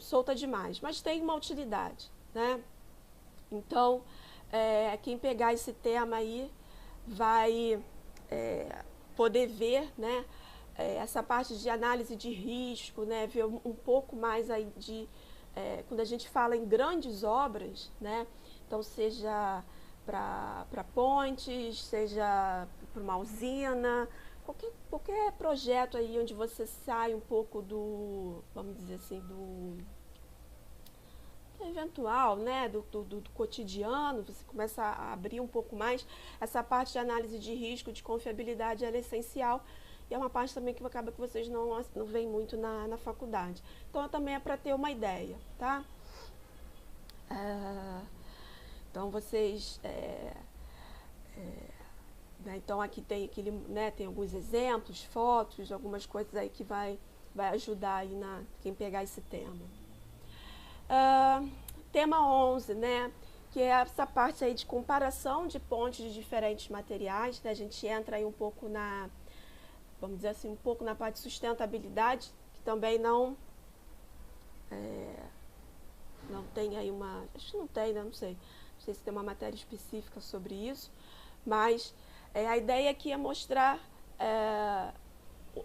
solta demais, mas tem uma utilidade, né? Então, quem pegar esse tema aí vai poder ver, né, essa parte de análise de risco, né, ver um pouco mais aí de... quando a gente fala em grandes obras, né, então seja para pontes, seja para uma usina, qualquer projeto aí onde você sai um pouco do, vamos dizer assim, do eventual, né, do cotidiano, você começa a abrir um pouco mais. Essa parte de análise de risco, de confiabilidade, ela é essencial e é uma parte também que acaba que vocês não veem muito na faculdade. Então, também é para ter uma ideia, tá? Então, vocês... né, então, aqui tem tem alguns exemplos, fotos, algumas coisas aí que vai ajudar aí quem pegar esse tema. Tema 11, né, que é essa parte aí de comparação de pontes de diferentes materiais, né? A gente entra aí um pouco vamos dizer assim, um pouco na parte de sustentabilidade, que também não tem aí acho que não tem, né? Não sei se tem uma matéria específica sobre isso, mas a ideia aqui é mostrar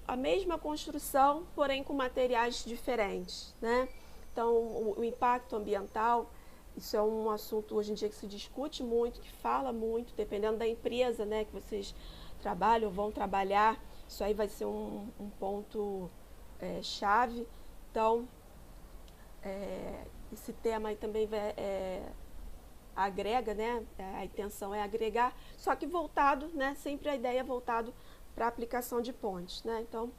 a mesma construção, porém com materiais diferentes, né? Então, o impacto ambiental, isso é um assunto hoje em dia que se discute muito, que fala muito, dependendo da empresa, né, que vocês trabalham ou vão trabalhar, isso aí vai ser um ponto chave. Então, esse tema aí também agrega, né, a intenção é agregar, só que voltado, né, sempre a ideia é voltado para a aplicação de pontes, né? Então,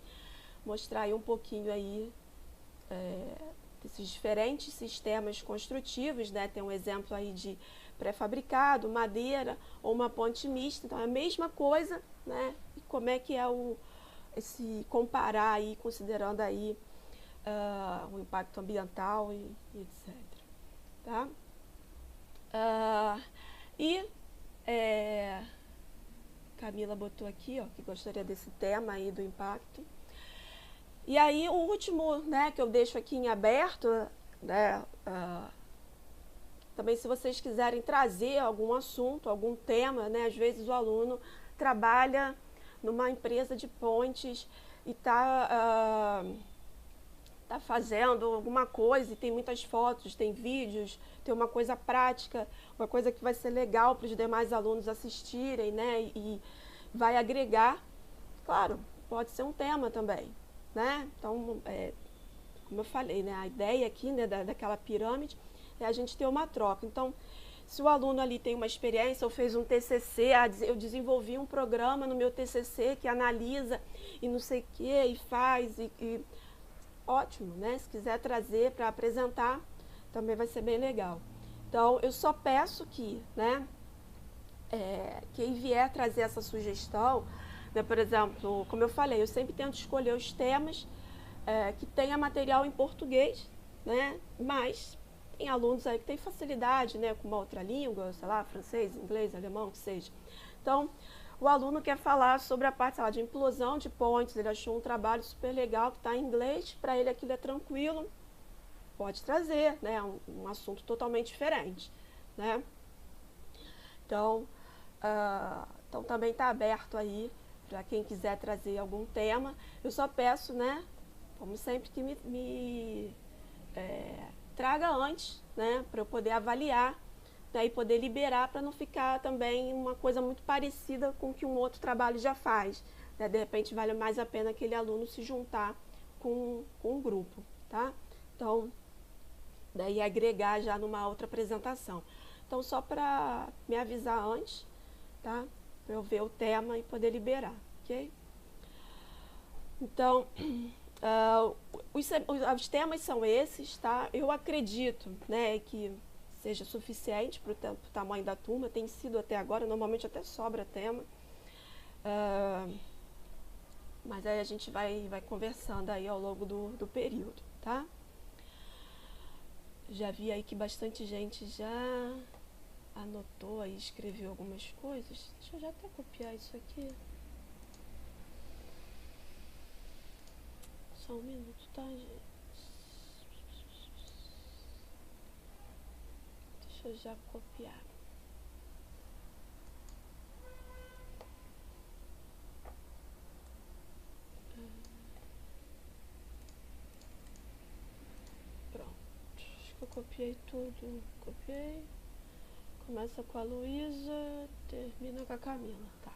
mostrar aí um pouquinho aí desses diferentes sistemas construtivos, né? Tem um exemplo aí de pré-fabricado, madeira ou uma ponte mista, então é a mesma coisa, né? E como é que é esse comparar aí, considerando aí o impacto ambiental e etc. Tá? Camila botou aqui, ó, que gostaria desse tema aí do impacto. E aí, o último, né, que eu deixo aqui em aberto, né, também se vocês quiserem trazer algum assunto, algum tema, né, às vezes o aluno trabalha numa empresa de pontes e está fazendo alguma coisa e tem muitas fotos, tem vídeos, tem uma coisa prática, uma coisa que vai ser legal para os demais alunos assistirem, né, e vai agregar, claro, pode ser um tema também, né? Então, como eu falei, né, a ideia aqui, né, daquela pirâmide é a gente ter uma troca. Então, se o aluno ali tem uma experiência ou fez um TCC, eu desenvolvi um programa no meu TCC que analisa e não sei o que, e faz, ótimo, né? Se quiser trazer para apresentar, também vai ser bem legal. Então, eu só peço que, né, quem vier trazer essa sugestão, né, por exemplo, como eu falei, eu sempre tento escolher os temas que tenha material em português, né, mas tem alunos aí que têm facilidade, né, com uma outra língua, sei lá, francês, inglês, alemão, que seja. Então, o aluno quer falar sobre a parte, sei lá, de implosão de pontes, ele achou um trabalho super legal que está em inglês, para ele aquilo é tranquilo, pode trazer, né, um assunto totalmente diferente, né. Então, também está aberto aí para quem quiser trazer algum tema. Eu só peço, né, como sempre, que me traga antes, né, para eu poder avaliar, né, e poder liberar, para não ficar também uma coisa muito parecida com o que um outro trabalho já faz, né? De repente vale mais a pena aquele aluno se juntar com um grupo, tá? Então, daí agregar já numa outra apresentação. Então, só para me avisar antes, tá? Para eu ver o tema e poder liberar, ok? Então, os temas são esses, tá? Eu acredito, né, que seja suficiente para o tamanho da turma, tem sido até agora, normalmente até sobra tema. Mas aí a gente vai conversando aí ao longo do período, tá? Já vi aí que bastante gente já anotou aí, escreveu algumas coisas. Deixa eu já até copiar isso aqui. Só um minuto, tá, gente? Deixa eu já copiar. Pronto. Acho que eu copiei tudo. Copiei. Começa com a Luísa, termina com a Camila, tá?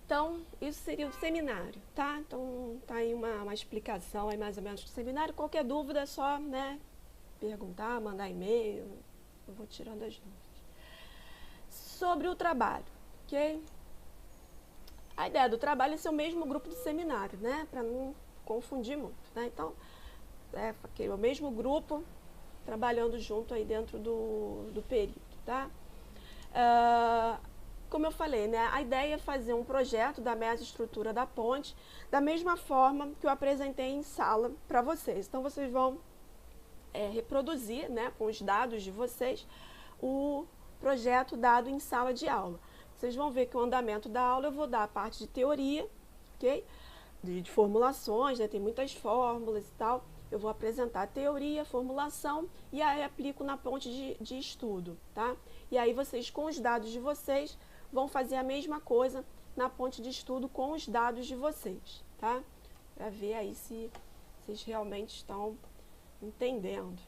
Então, isso seria o seminário, tá? Então, tá aí uma explicação aí mais ou menos do seminário. Qualquer dúvida é só, né, perguntar, mandar e-mail, eu vou tirando as dúvidas. Sobre o trabalho, ok? A ideia do trabalho é ser o mesmo grupo do seminário, né? Para não confundir muito, né? Então, okay, o mesmo grupo trabalhando junto aí dentro do período, tá? Como eu falei, né, a ideia é fazer um projeto da mesoestrutura da ponte da mesma forma que eu apresentei em sala para vocês. Então, vocês vão reproduzir, né, com os dados de vocês, o projeto dado em sala de aula. Vocês vão ver que o andamento da aula eu vou dar a parte de teoria, ok? De formulações, né, tem muitas fórmulas e tal. Eu vou apresentar a teoria, a formulação e aí aplico na ponte de estudo, tá? E aí vocês, com os dados de vocês, vão fazer a mesma coisa na ponte de estudo com os dados de vocês, tá? Para ver aí se vocês realmente estão entendendo.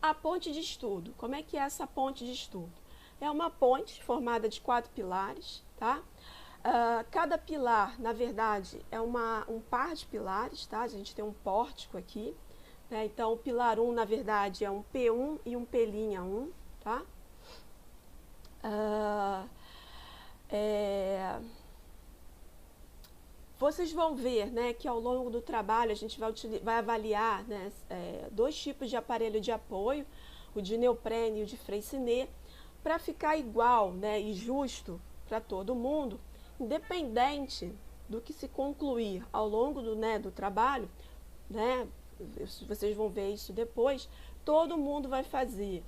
A ponte de estudo, como é que é essa ponte de estudo? É uma ponte formada de 4 pilares, tá? Cada pilar, na verdade, é um par de pilares, tá? A gente tem um pórtico aqui, né? Então, o pilar 1, na verdade, é um P1 e um P'1, tá? Vocês vão ver, né, que ao longo do trabalho a gente vai avaliar, né, 2 tipos de aparelho de apoio, o de neoprene e o de Freycinet, para ficar igual, né, e justo para todo mundo, independente do que se concluir ao longo do trabalho, né, vocês vão ver isso depois, todo mundo vai fazer,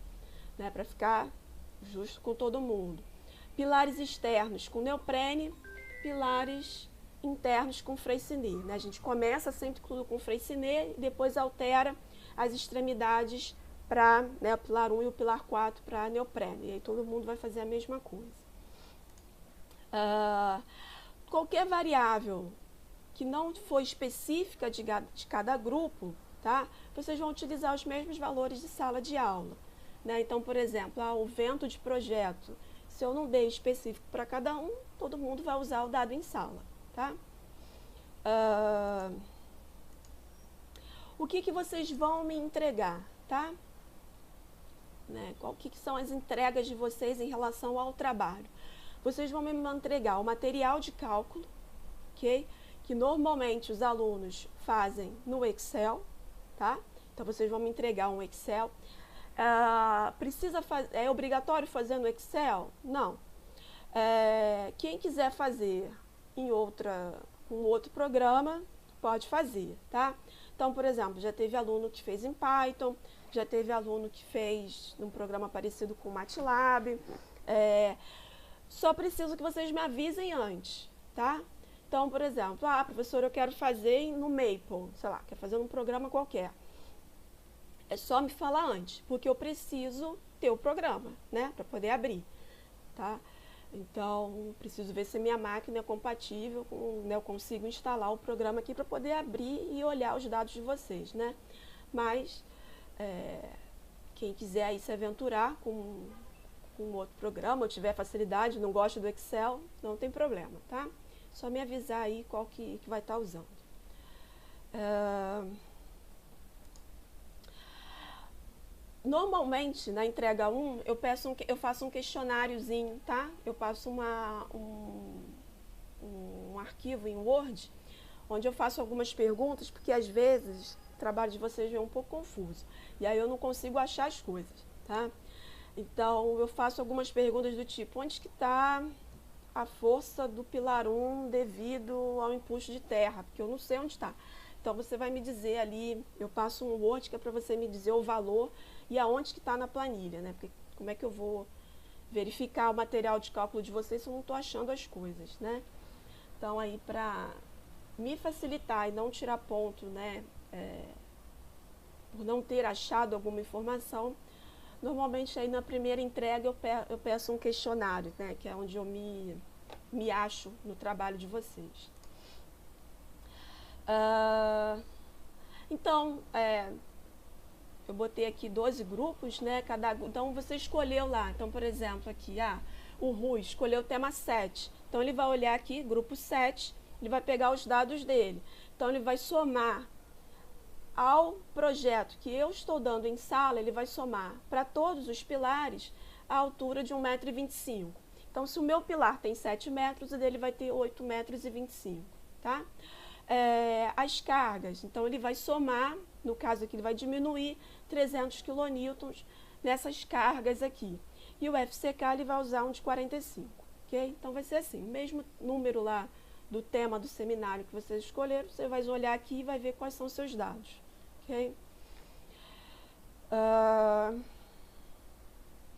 né, para ficar justo com todo mundo. Pilares externos com neoprene, pilares internos com Freycinet, né? A gente começa sempre com Freycinet e depois altera as extremidades para, né, o pilar 1 e o pilar 4 para neoprene. E aí todo mundo vai fazer a mesma coisa. Qualquer variável que não for específica de cada grupo, tá? Vocês vão utilizar os mesmos valores de sala de aula, né? Então, por exemplo, o vento de projeto, se eu não dei específico para cada um, todo mundo vai usar o dado em sala, tá? o que vocês vão me entregar, tá? Né? O que são as entregas de vocês em relação ao trabalho? Vocês vão me entregar o material de cálculo, ok? Que normalmente os alunos fazem no Excel, tá? Então, vocês vão me entregar um Excel. É obrigatório fazer no Excel? Não. Quem quiser fazer em um outro programa, pode fazer, tá? Então, por exemplo, já teve aluno que fez em Python, já teve aluno que fez num programa parecido com o MATLAB. Só preciso que vocês me avisem antes, tá? Então, por exemplo, professora, eu quero fazer no Maple, sei lá, quero fazer num programa qualquer. É só me falar antes, porque eu preciso ter o programa, né, para poder abrir, tá? Então, preciso ver se a minha máquina é compatível, né, eu consigo instalar o programa aqui para poder abrir e olhar os dados de vocês, né? Mas, quem quiser aí se aventurar com outro programa, ou tiver facilidade, não gosta do Excel, não tem problema, tá? Só me avisar aí qual que vai estar usando. Normalmente, na entrega 1, eu faço um questionáriozinho, tá? Eu passo um arquivo em Word, onde eu faço algumas perguntas, porque às vezes o trabalho de vocês é um pouco confuso. E aí eu não consigo achar as coisas, tá? Então, eu faço algumas perguntas do tipo, onde que está a força do pilar 1 devido ao empuxo de terra? Porque eu não sei onde está. Então, você vai me dizer ali, eu passo um Word que é para você me dizer o valor e aonde que está na planilha, né? Porque como é que eu vou verificar o material de cálculo de vocês se eu não estou achando as coisas, né? Então, aí, para me facilitar e não tirar ponto, né? Por não ter achado alguma informação, normalmente aí na primeira entrega eu peço um questionário, né? Que é onde eu me acho no trabalho de vocês. Então, eu botei aqui 12 grupos, né? Então, você escolheu lá. Então, por exemplo, aqui, o Rui escolheu o tema 7. Então, ele vai olhar aqui, grupo 7, ele vai pegar os dados dele. Então, ele vai somar ao projeto que eu estou dando em sala, ele vai somar para todos os pilares a altura de 1,25 m. Então, se o meu pilar tem 7 metros, o dele vai ter 8,25 m, tá? As cargas, então ele vai somar, no caso aqui ele vai diminuir 300 kN nessas cargas aqui. E o FCK ele vai usar um de 45, ok? Então vai ser assim, o mesmo número lá do tema do seminário que vocês escolheram, você vai olhar aqui e vai ver quais são os seus dados, ok?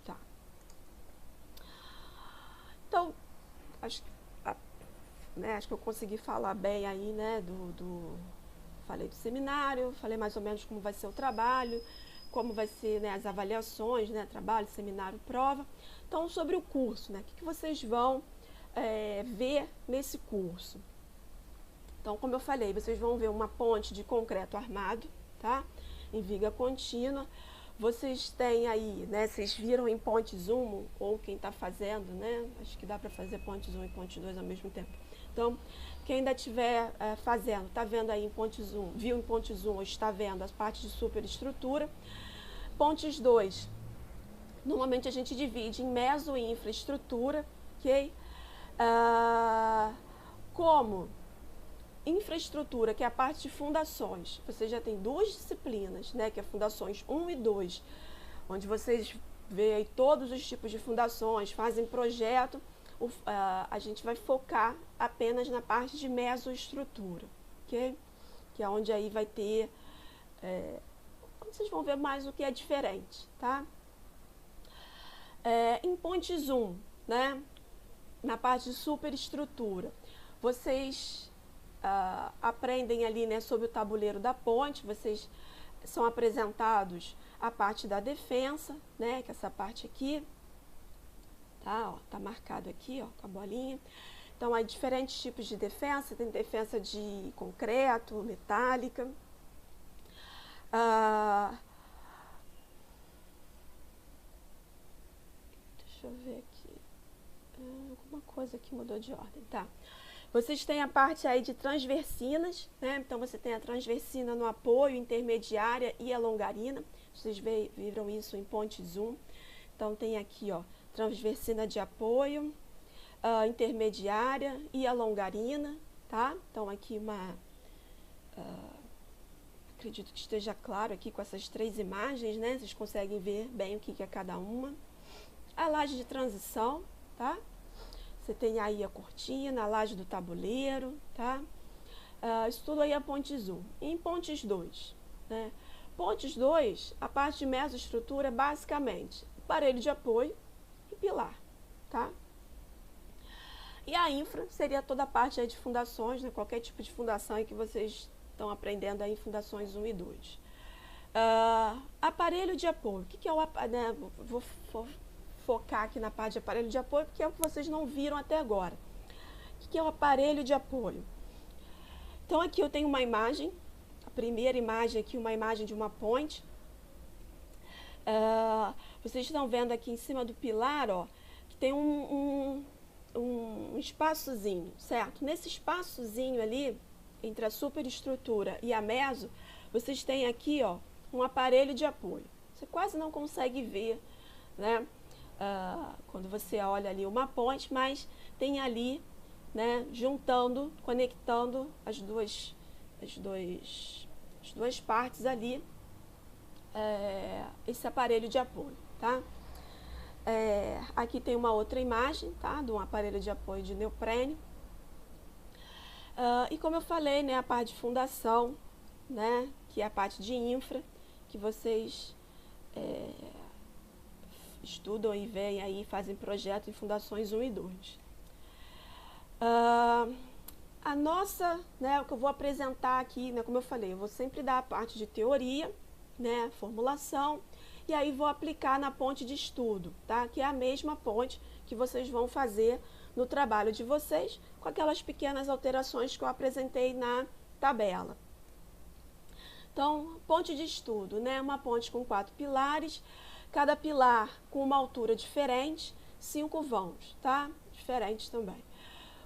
Tá. Então, acho que eu consegui falar bem aí, né, falei do seminário, falei mais ou menos como vai ser o trabalho, como vai ser, né, as avaliações, né, trabalho, seminário, prova. Então, sobre o curso, né, o que vocês vão ver nesse curso? Então, como eu falei, vocês vão ver uma ponte de concreto armado, tá, em viga contínua. Vocês têm aí, né, vocês viram em pontes 1, ou quem está fazendo, né, acho que dá para fazer pontes 1 e ponte 2 ao mesmo tempo. Então, quem ainda estiver fazendo, está vendo aí em pontes 1, viu em pontes 1 ou está vendo as partes de superestrutura. Pontes 2, normalmente a gente divide em meso e infraestrutura, ok? Como infraestrutura, que é a parte de fundações, você já tem duas disciplinas, né, que é fundações 1 e 2, onde vocês veem aí todos os tipos de fundações, fazem projeto. A gente vai focar apenas na parte de mesoestrutura, ok? Que é onde aí vai ter, vocês vão ver mais o que é diferente, tá? Em pontes 1, né, na parte de superestrutura, vocês aprendem ali, né, sobre o tabuleiro da ponte, vocês são apresentados a parte da defensa, né, que é essa parte aqui, tá, ó, tá marcado aqui, ó, com a bolinha. Então, há diferentes tipos de defensa, tem defensa de concreto, metálica. Deixa eu ver aqui. Alguma coisa que mudou de ordem, tá. Vocês têm a parte aí de transversinas, né? Então, você tem a transversina no apoio, intermediária e a longarina. Vocês viram isso em pontes 1. Então, tem aqui, ó, transversina de apoio, intermediária e a longarina, tá? Então, aqui acredito que esteja claro aqui com essas 3 imagens, né? Vocês conseguem ver bem o que é cada uma. A laje de transição, tá? Você tem aí a cortina, a laje do tabuleiro, tá? Isso tudo aí é pontes 1. E em pontes 2, né? Pontes 2, a parte de mesoestrutura é basicamente aparelho de apoio e pilar, tá? E a infra seria toda a parte aí de fundações, né? Qualquer tipo de fundação aí que vocês estão aprendendo aí em fundações 1 e 2. Aparelho de apoio. O que é o aparelho? Né? Vou focar aqui na parte de aparelho de apoio, porque é o que vocês não viram até agora. O que é o aparelho de apoio? Então, aqui eu tenho uma imagem, a primeira imagem aqui, uma imagem de uma ponte. Vocês estão vendo aqui em cima do pilar, ó, que tem um espaçozinho, certo? Nesse espaçozinho ali, entre a superestrutura e a meso, vocês têm aqui, ó, um aparelho de apoio. Você quase não consegue ver, né? Quando você olha ali uma ponte, mas tem ali, né, juntando, conectando as duas partes ali, esse aparelho de apoio, tá? Aqui tem uma outra imagem, tá, de um aparelho de apoio de neoprene. E como eu falei, né, a parte de fundação, né, que é a parte de infra, que vocês estudam e veem aí, fazem projeto em fundações 1 e 2. A nossa, né, o que eu vou apresentar aqui, né, como eu falei, eu vou sempre dar a parte de teoria, né, formulação, e aí vou aplicar na ponte de estudo, tá? Que é a mesma ponte que vocês vão fazer no trabalho de vocês, com aquelas pequenas alterações que eu apresentei na tabela. Então, ponte de estudo, né? Uma ponte com 4 pilares, cada pilar com uma altura diferente, 5 vãos, tá? Diferentes também.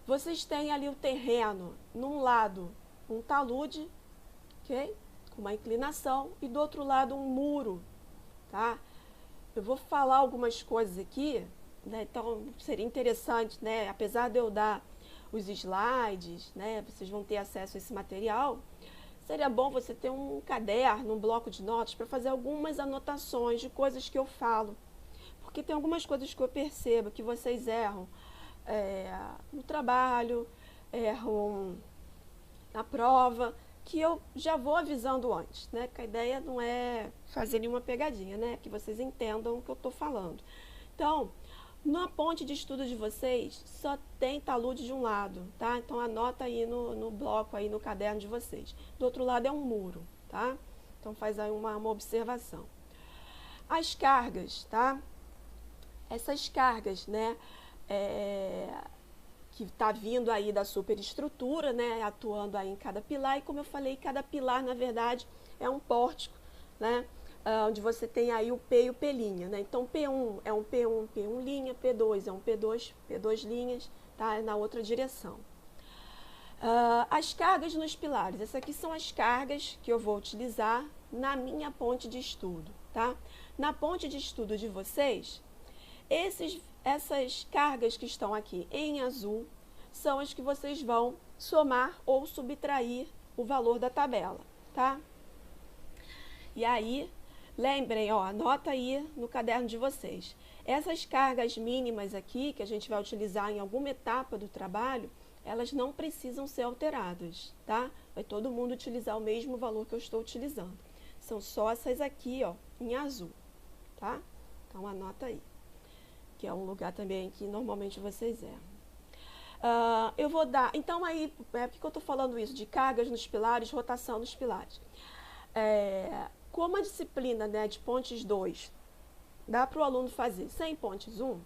Vocês têm ali o terreno, num lado um talude, ok? Com uma inclinação, e do outro lado um muro, tá? Eu vou falar algumas coisas aqui, né? Então seria interessante, né? Apesar de eu dar os slides, né? Vocês vão ter acesso a esse material. Seria bom você ter um caderno, um bloco de notas para fazer algumas anotações de coisas que eu falo, porque tem algumas coisas que eu percebo que vocês erram no trabalho, erram na prova, que eu já vou avisando antes, né? Que a ideia não é fazer nenhuma pegadinha, né? Que vocês entendam o que eu estou falando. Então, na ponte de estudo de vocês, só tem talude de um lado, tá? Então, anota aí no bloco, aí no caderno de vocês. Do outro lado é um muro, tá? Então, faz aí uma observação. As cargas, tá? Essas cargas, né? Que está vindo aí da superestrutura, né, atuando aí em cada pilar, e como eu falei, cada pilar, na verdade, é um pórtico, né, onde você tem aí o P e o P', né, então P1 é um P1, P1 linha, P2 é um P2, P2 linhas, tá, é na outra direção. As cargas nos pilares, essas aqui são as cargas que eu vou utilizar na minha ponte de estudo, tá? Na ponte de estudo de vocês, essas cargas que estão aqui em azul são as que vocês vão somar ou subtrair o valor da tabela, tá? E aí, lembrem, ó, anota aí no caderno de vocês. Essas cargas mínimas aqui, que a gente vai utilizar em alguma etapa do trabalho, elas não precisam ser alteradas, tá? Vai todo mundo utilizar o mesmo valor que eu estou utilizando. São só essas aqui, ó, em azul, tá? Então, anota aí, que é um lugar também que normalmente vocês erram. Eu vou dar, então aí, por que eu estou falando isso? De cargas nos pilares, rotação nos pilares. Como a disciplina, né, de pontes 2, dá para o aluno fazer sem pontes 1,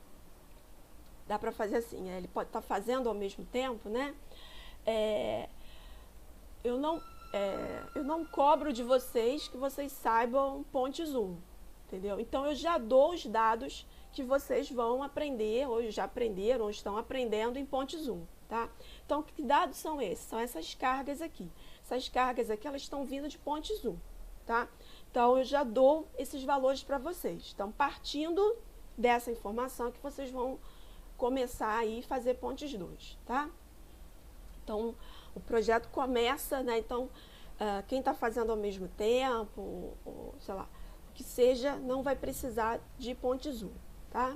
dá para fazer assim, ele pode estar fazendo ao mesmo tempo, né? Eu não cobro de vocês que vocês saibam pontes 1, entendeu? Então, eu já dou os dados que vocês vão aprender, ou já aprenderam, ou estão aprendendo em pontes 1, tá? Então, que dados são esses? São essas cargas aqui. Essas cargas aqui, elas estão vindo de pontes 1, tá? Então, eu já dou esses valores para vocês. Então, partindo dessa informação que vocês vão começar aí a fazer pontes 2, tá? Então, o projeto começa, né? Então, quem está fazendo ao mesmo tempo, ou, sei lá, que seja, não vai precisar de pontes 1, tá?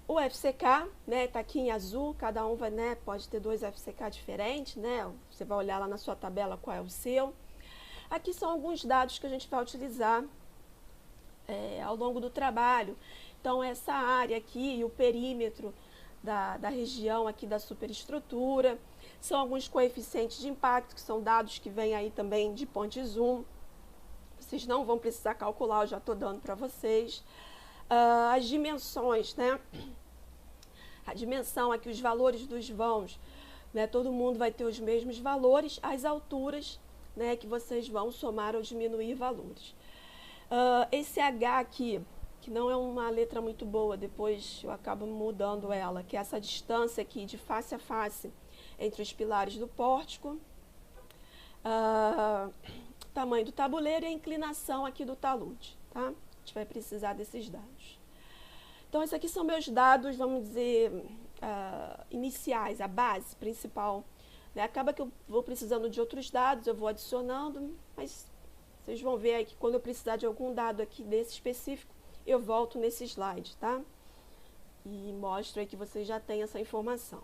O FCK, né, tá aqui em azul, cada um vai, né, pode ter 2 FCK diferentes, né? Você vai olhar lá na sua tabela qual é o seu. Aqui são alguns dados que a gente vai utilizar ao longo do trabalho. Então, essa área aqui e o perímetro da região aqui da superestrutura. São alguns coeficientes de impacto, que são dados que vêm aí também de pontes 1. Vocês não vão precisar calcular, eu já estou dando para vocês. As dimensões, né? A dimensão aqui, os valores dos vãos, né? Todo mundo vai ter os mesmos valores, as alturas, né? Que vocês vão somar ou diminuir valores. Esse H aqui, que não é uma letra muito boa, depois eu acabo mudando ela, que é essa distância aqui de face a face entre os pilares do pórtico, tamanho do tabuleiro e a inclinação aqui do talude, tá? A gente vai precisar desses dados. Então, esses aqui são meus dados, vamos dizer, iniciais, a base principal, né? Acaba que eu vou precisando de outros dados, eu vou adicionando, mas vocês vão ver aí que quando eu precisar de algum dado aqui desse específico, eu volto nesse slide, tá? E mostro aí que vocês já têm essa informação.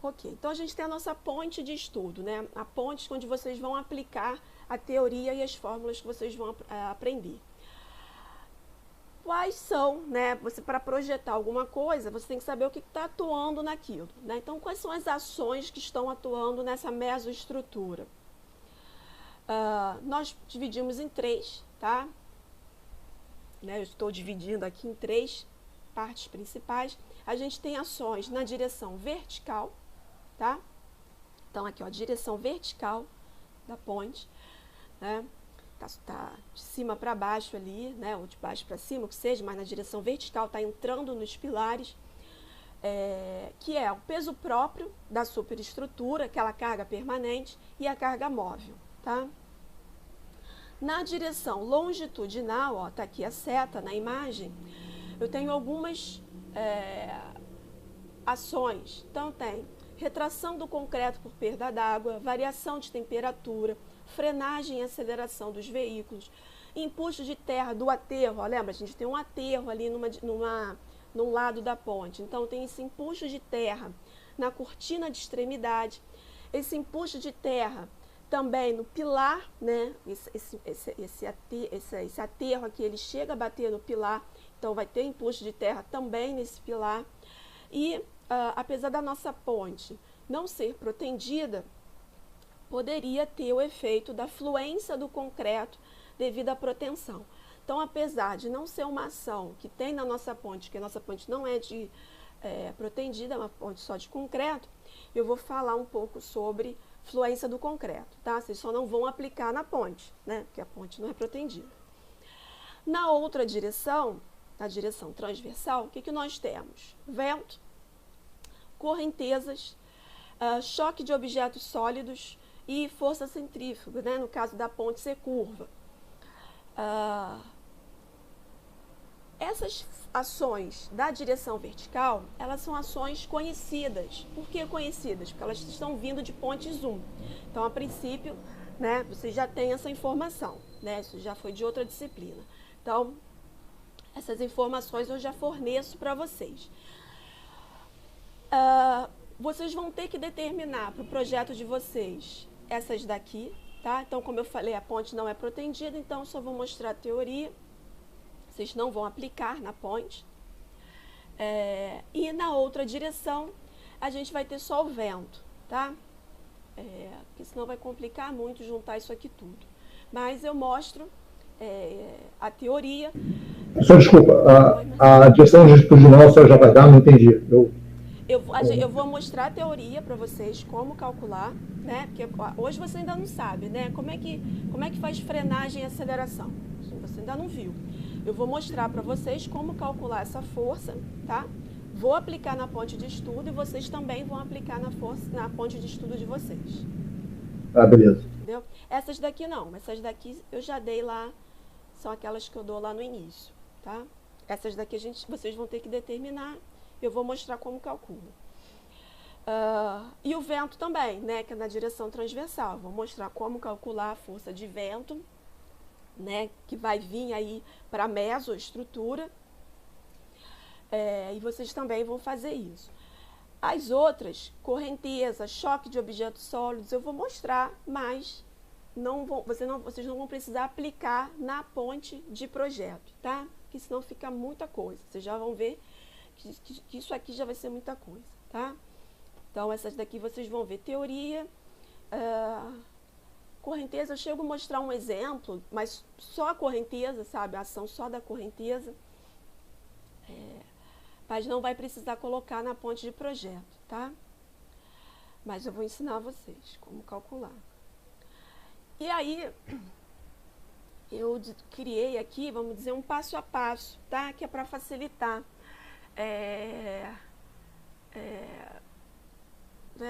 Ok, então a gente tem a nossa ponte de estudo, né? A ponte onde vocês vão aplicar a teoria e as fórmulas que vocês vão aprender. Quais são, né? Você, para projetar alguma coisa, você tem que saber o que está atuando naquilo, né? Então, quais são as ações que estão atuando nessa mesoestrutura? Nós dividimos em 3, tá? Né? Eu estou dividindo aqui em 3 partes principais. A gente tem ações na direção vertical, tá? Então, aqui, ó, a direção vertical da ponte, né? Tá de cima para baixo ali, né? Ou de baixo para cima, o que seja, mas na direção vertical está entrando nos pilares, que é o peso próprio da superestrutura, aquela carga permanente, e a carga móvel, tá? Na direção longitudinal, ó, tá aqui a seta na imagem, eu tenho algumas ações. Então, tem retração do concreto por perda d'água, variação de temperatura, frenagem e aceleração dos veículos, empuxo de terra do aterro. Ó, lembra, a gente tem um aterro ali num lado da ponte. Então, tem esse empuxo de terra na cortina de extremidade, esse empuxo de terra também no pilar, né? Esse aterro aqui, ele chega a bater no pilar, então vai ter empuxo de terra também nesse pilar. E apesar da nossa ponte não ser protendida, poderia ter o efeito da fluência do concreto devido à proteção. Então, apesar de não ser uma ação que tem na nossa ponte, que a nossa ponte não é protendida, é uma ponte só de concreto, eu vou falar um pouco sobre fluência do concreto, tá? Vocês só não vão aplicar na ponte, né? Porque a ponte não é protendida. Na outra direção, na direção transversal, o que nós temos? Vento, correntezas, choque de objetos sólidos e força centrífuga, né? No caso da ponte ser curva. Essas ações da direção vertical, elas são ações conhecidas. Por que conhecidas? Porque elas estão vindo de pontes 1. Então, a princípio, né, você já tem essa informação, né? Isso já foi de outra disciplina. Então, essas informações eu já forneço para vocês. Vocês vão ter que determinar para o projeto de vocês essas daqui, tá? Então, como eu falei, a ponte não é protendida, então eu só vou mostrar a teoria. Vocês não vão aplicar na ponte. E na outra direção, a gente vai ter só o vento, tá? Porque senão vai complicar muito juntar isso aqui tudo. Mas eu mostro a teoria. Só desculpa, a direção longitudinal a senhora já vai dar, não entendi. Eu vou mostrar a teoria para vocês, como calcular, né? Porque hoje você ainda não sabe, né? Como é que faz frenagem e aceleração? Você ainda não viu. eu vou mostrar para vocês como calcular essa força, tá? Vou aplicar na ponte de estudo e vocês também vão aplicar na ponte de estudo de vocês. Ah, beleza. Entendeu? Essas daqui não, essas daqui eu já dei lá, são aquelas que eu dou lá no início, tá? Essas daqui vocês vão ter que determinar, eu vou mostrar como calcula. E o vento também, né, que é na direção transversal. Vou mostrar como calcular a força de vento, né, que vai vir aí para a mesoestrutura. E vocês também vão fazer isso. As outras, correnteza, choque de objetos sólidos, eu vou mostrar, mas vocês não vão precisar aplicar na ponte de projeto, tá? Porque senão fica muita coisa. Vocês já vão ver que isso aqui já vai ser muita coisa, tá? Então, essas daqui vocês vão ver teoria. Correnteza, eu chego a mostrar um exemplo, mas só a correnteza, sabe? A ação só da correnteza. Mas não vai precisar colocar na ponte de projeto, tá? Mas eu vou ensinar vocês como calcular. E aí, eu criei aqui, vamos dizer, um passo a passo, tá? Que é para facilitar.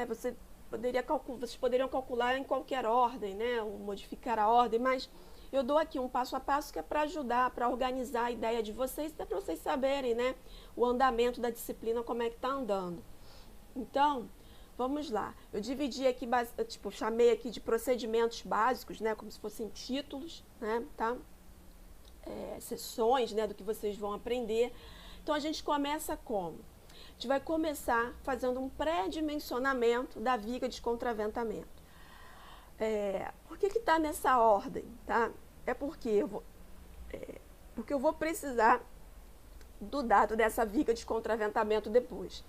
Vocês poderiam calcular em qualquer ordem, né? Ou modificar a ordem, mas eu dou aqui um passo a passo que é para ajudar, para organizar a ideia de vocês, até para vocês saberem, né? O andamento da disciplina, como é que está andando. Então, vamos lá. Eu dividi aqui, chamei aqui de procedimentos básicos, né? Como se fossem títulos, né? Tá? Sessões, né? Do que vocês vão aprender. Então, a gente começa como? A gente vai começar fazendo um pré-dimensionamento da viga de contraventamento. Por que está nessa ordem? Tá? Porque eu vou precisar do dado dessa viga de contraventamento depois.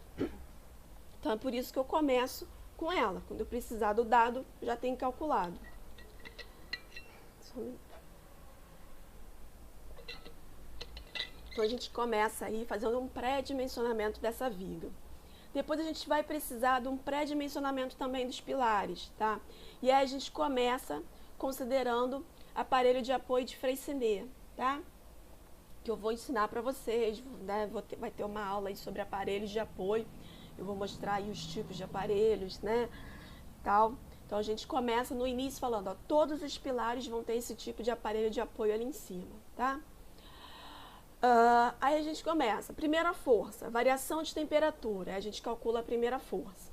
Então, é por isso que eu começo com ela. Quando eu precisar do dado, já tenho calculado. Então, a gente começa aí fazendo um pré-dimensionamento dessa viga. Depois a gente vai precisar de um pré-dimensionamento também dos pilares, tá? E aí a gente começa considerando aparelho de apoio de Freycinet, tá? Que eu vou ensinar para vocês, né? Vai ter uma aula aí sobre aparelhos de apoio. Eu vou mostrar aí os tipos de aparelhos, né? Tal. Então a gente começa no início falando, ó, todos os pilares vão ter esse tipo de aparelho de apoio ali em cima, tá? Aí a gente começa. Primeira força, variação de temperatura. Aí a gente calcula a primeira força.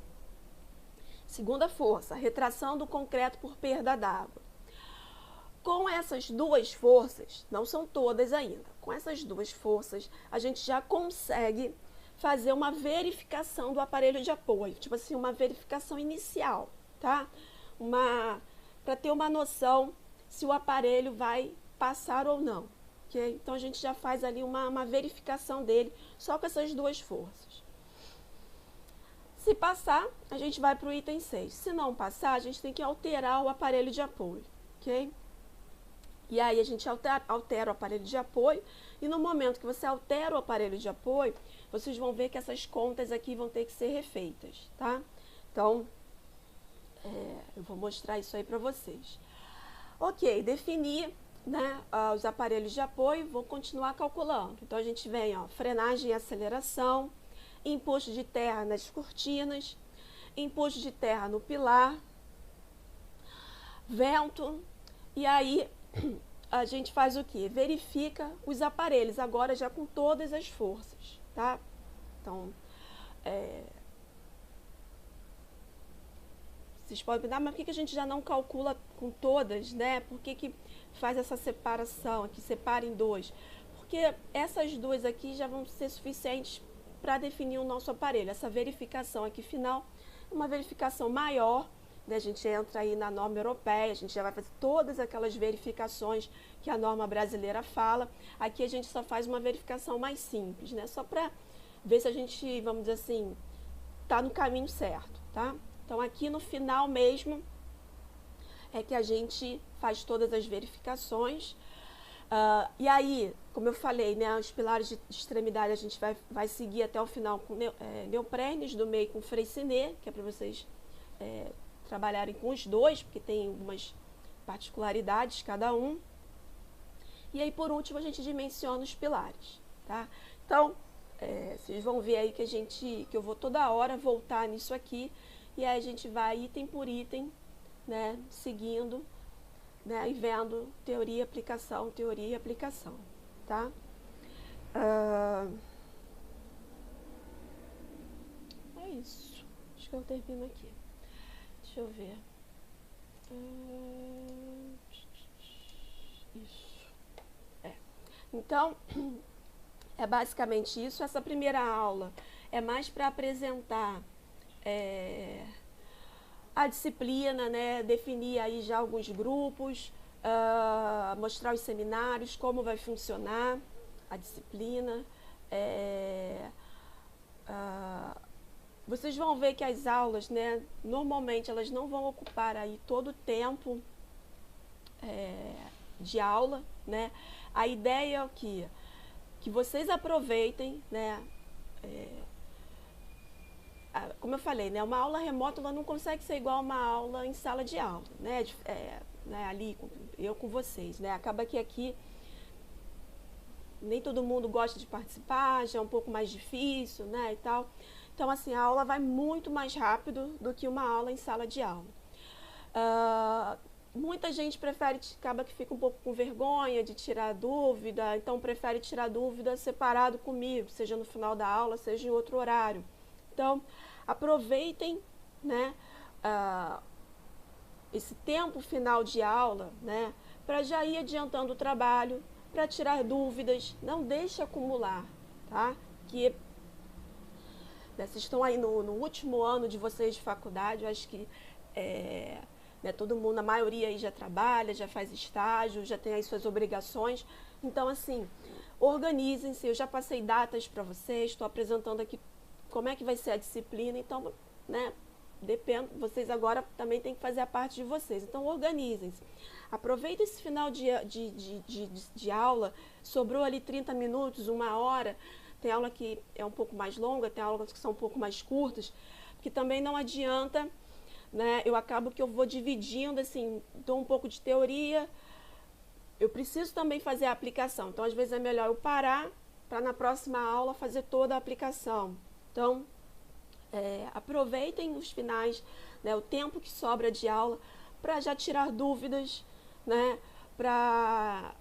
Segunda força, retração do concreto por perda d'água. Com essas duas forças, não são todas ainda, com essas duas forças, a gente já consegue fazer uma verificação do aparelho de apoio. Tipo assim, uma verificação inicial, tá? Para ter uma noção se o aparelho vai passar ou não. Okay? Então, a gente já faz ali uma verificação dele só com essas duas forças. Se passar, a gente vai para o item 6. Se não passar, a gente tem que alterar o aparelho de apoio. Okay? E aí, a gente altera o aparelho de apoio. E no momento que você altera o aparelho de apoio, vocês vão ver que essas contas aqui vão ter que ser refeitas. Tá? Então, eu vou mostrar isso aí para vocês. Ok, defini, né, os aparelhos de apoio, vou continuar calculando. Então, a gente vem, ó, frenagem e aceleração, imposto de terra nas cortinas, imposto de terra no pilar, vento, e aí a gente faz o quê? Verifica os aparelhos, agora já com todas as forças, tá? Então, vocês podem pensar, mas por que a gente já não calcula com todas, né? Por que faz essa separação aqui, separa em dois? Porque essas duas aqui já vão ser suficientes para definir o nosso aparelho. Essa verificação aqui final é uma verificação maior, né? A gente entra aí na norma europeia, a gente já vai fazer todas aquelas verificações que a norma brasileira fala. Aqui a gente só faz uma verificação mais simples, né? Só para ver se a gente, vamos dizer assim, está no caminho certo, tá? Então, aqui no final mesmo é que a gente faz todas as verificações. E aí, como eu falei, né, os pilares de extremidade a gente vai seguir até o final com neoprenes, do meio com Freycinet, que é para vocês trabalharem com os dois, porque tem algumas particularidades cada um. E aí, por último, a gente dimensiona os pilares, tá? Então, vocês vão ver aí que eu vou toda hora voltar nisso aqui, e aí a gente vai item por item, né, seguindo, né, e vendo teoria e aplicação, tá? É isso. Acho que eu termino aqui. Deixa eu ver. Isso. Então, é basicamente isso. Essa primeira aula é mais para apresentar a disciplina, né? Definir aí já alguns grupos, mostrar os seminários, como vai funcionar a disciplina. Vocês vão ver que as aulas, né, normalmente elas não vão ocupar aí todo o tempo de aula, né? A ideia é o quê? Que vocês aproveitem, né? Como eu falei, né, uma aula remota ela não consegue ser igual a uma aula em sala de aula, né? Ali, eu com vocês, né? Acaba que aqui nem todo mundo gosta de participar, já é um pouco mais difícil, né, e tal. Então, assim, a aula vai muito mais rápido do que uma aula em sala de aula. Muita gente acaba que fica um pouco com vergonha de tirar dúvida, então prefere tirar dúvida separado comigo, seja no final da aula, seja em outro horário. Então, aproveitem, né, esse tempo final de aula, né, para já ir adiantando o trabalho, para tirar dúvidas, não deixe acumular, tá? Que vocês estão aí no último ano de vocês de faculdade, eu acho que né, todo mundo, a maioria aí já trabalha, já faz estágio, já tem as suas obrigações. Então, assim, organizem-se, eu já passei datas para vocês, estou apresentando aqui como é que vai ser a disciplina, então, né, vocês agora também têm que fazer a parte de vocês. Então, organizem-se. Aproveitem esse final de aula, sobrou ali 30 minutos, 1 hora, tem aula que é um pouco mais longa, tem aulas que são um pouco mais curtas, porque também não adianta, né, eu acabo que eu vou dividindo, assim, dou um pouco de teoria, eu preciso também fazer a aplicação, então às vezes é melhor eu parar para na próxima aula fazer toda a aplicação. Então, aproveitem os finais, né, o tempo que sobra de aula, para já tirar dúvidas, né, para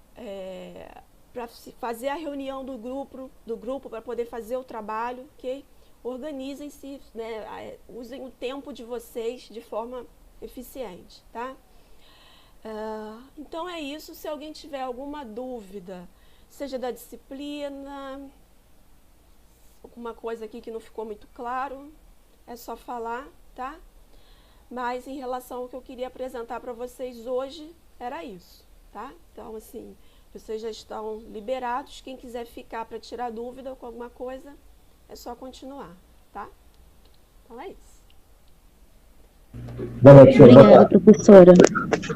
fazer a reunião do grupo para poder fazer o trabalho, ok? Organizem-se, né, usem o tempo de vocês de forma eficiente, tá? Então é isso. Se alguém tiver alguma dúvida, seja da disciplina, alguma coisa aqui que não ficou muito claro, é só falar, tá? Mas em relação ao que eu queria apresentar para vocês hoje, era isso, tá? Então, assim, vocês já estão liberados. Quem quiser ficar para tirar dúvida com alguma coisa, é só continuar, tá? Então é isso. Boa noite, Obrigada, professora.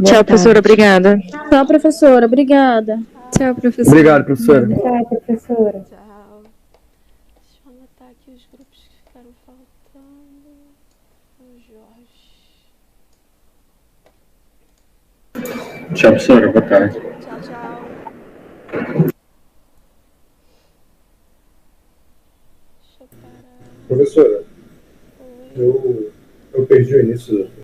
Tchau, professora. Obrigada. Tchau, professora. Obrigada. Tchau, professora. Obrigado, professora. Tchau, professora. Tchau. Deixa eu anotar aqui os grupos que ficaram faltando. O Jorge. Tchau, professora. Boa tarde. Tchau, tchau. Deixa eu parar. Professora, Oi. eu perdi o início